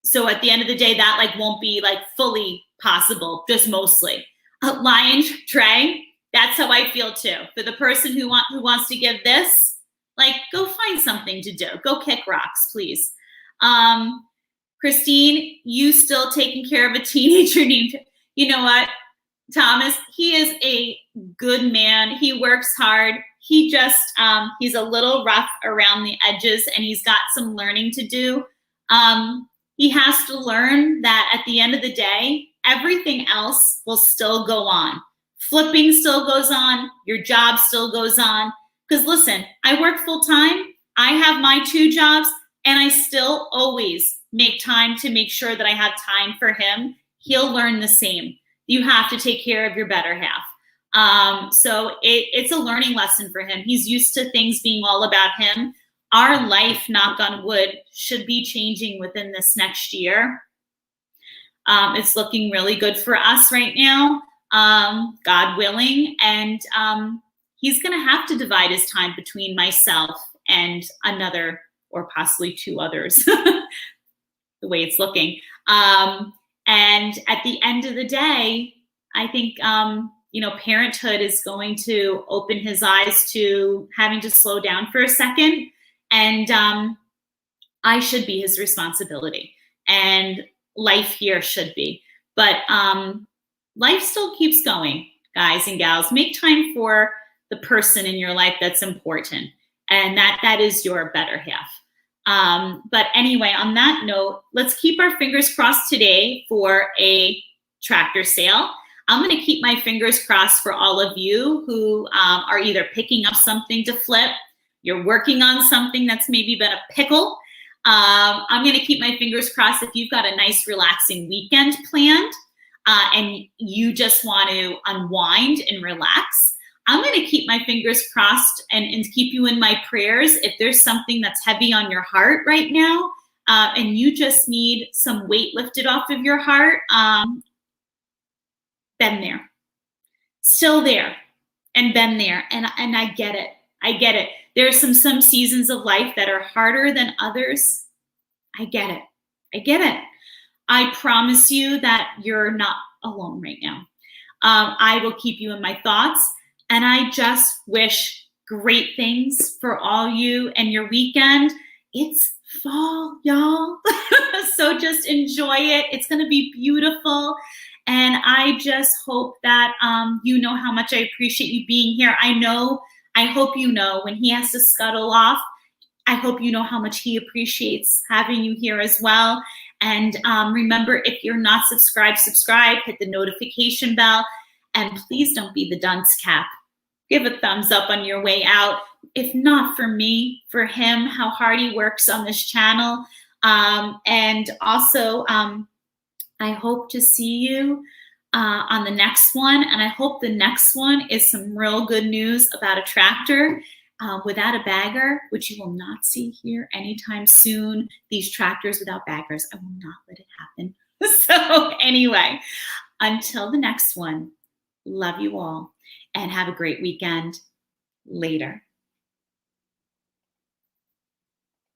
so at the end of the day that won't be fully possible, just mostly. Lion Trey, that's how I feel too. For the person who wants to give this, go find something to do. Go kick rocks, please. Christine, you still taking care of a teenager named, you know what, Thomas, he is a good man. He works hard. He just, he's a little rough around the edges, and he's got some learning to do. He has to learn that at the end of the day, everything else will still go on. Flipping still goes on. Your job still goes on. Because listen, I work full time. I have my 2 jobs, and I still always make time to make sure that I have time for him. He'll learn the same. You have to take care of your better half. So it's a learning lesson for him. He's used to things being all about him. Our life, knock on wood, should be changing within this next year. It's looking really good for us right now, God willing. And he's going to have to divide his time between myself and another, or possibly 2 others, the way it's looking. And at the end of the day, I think, parenthood is going to open his eyes to having to slow down for a second. And I should be his responsibility, and life here should be. But life still keeps going, guys and gals. Make time for the person in your life that's important, and that is your better half. But anyway, on that note, let's keep our fingers crossed today for a tractor sale. I'm going to keep my fingers crossed for all of you who are either picking up something to flip, you're working on something that's maybe been a pickle. I'm going to keep my fingers crossed if you've got a nice relaxing weekend planned and you just want to unwind and relax. I'm going to keep my fingers crossed and keep you in my prayers. If there's something that's heavy on your heart right now, and you just need some weight lifted off of your heart, been there, still there, and been there. And I get it. I get it. There's some seasons of life that are harder than others. I get it. I get it. I promise you that you're not alone right now. I will keep you in my thoughts. And I just wish great things for all you and your weekend. It's fall, y'all. So just enjoy it. It's going to be beautiful. And I just hope that you know how much I appreciate you being here. I hope you know when he has to scuttle off, I hope you know how much he appreciates having you here as well. And remember, if you're not subscribed, subscribe, hit the notification bell, and please don't be the dunce cap. Give a thumbs up on your way out. If not for me, for him, how hard he works on this channel. And also, I hope to see you on the next one. And I hope the next one is some real good news about a tractor without a bagger, which you will not see here anytime soon. These tractors without baggers, I will not let it happen. So anyway, until the next one, love you all and have a great weekend. Later.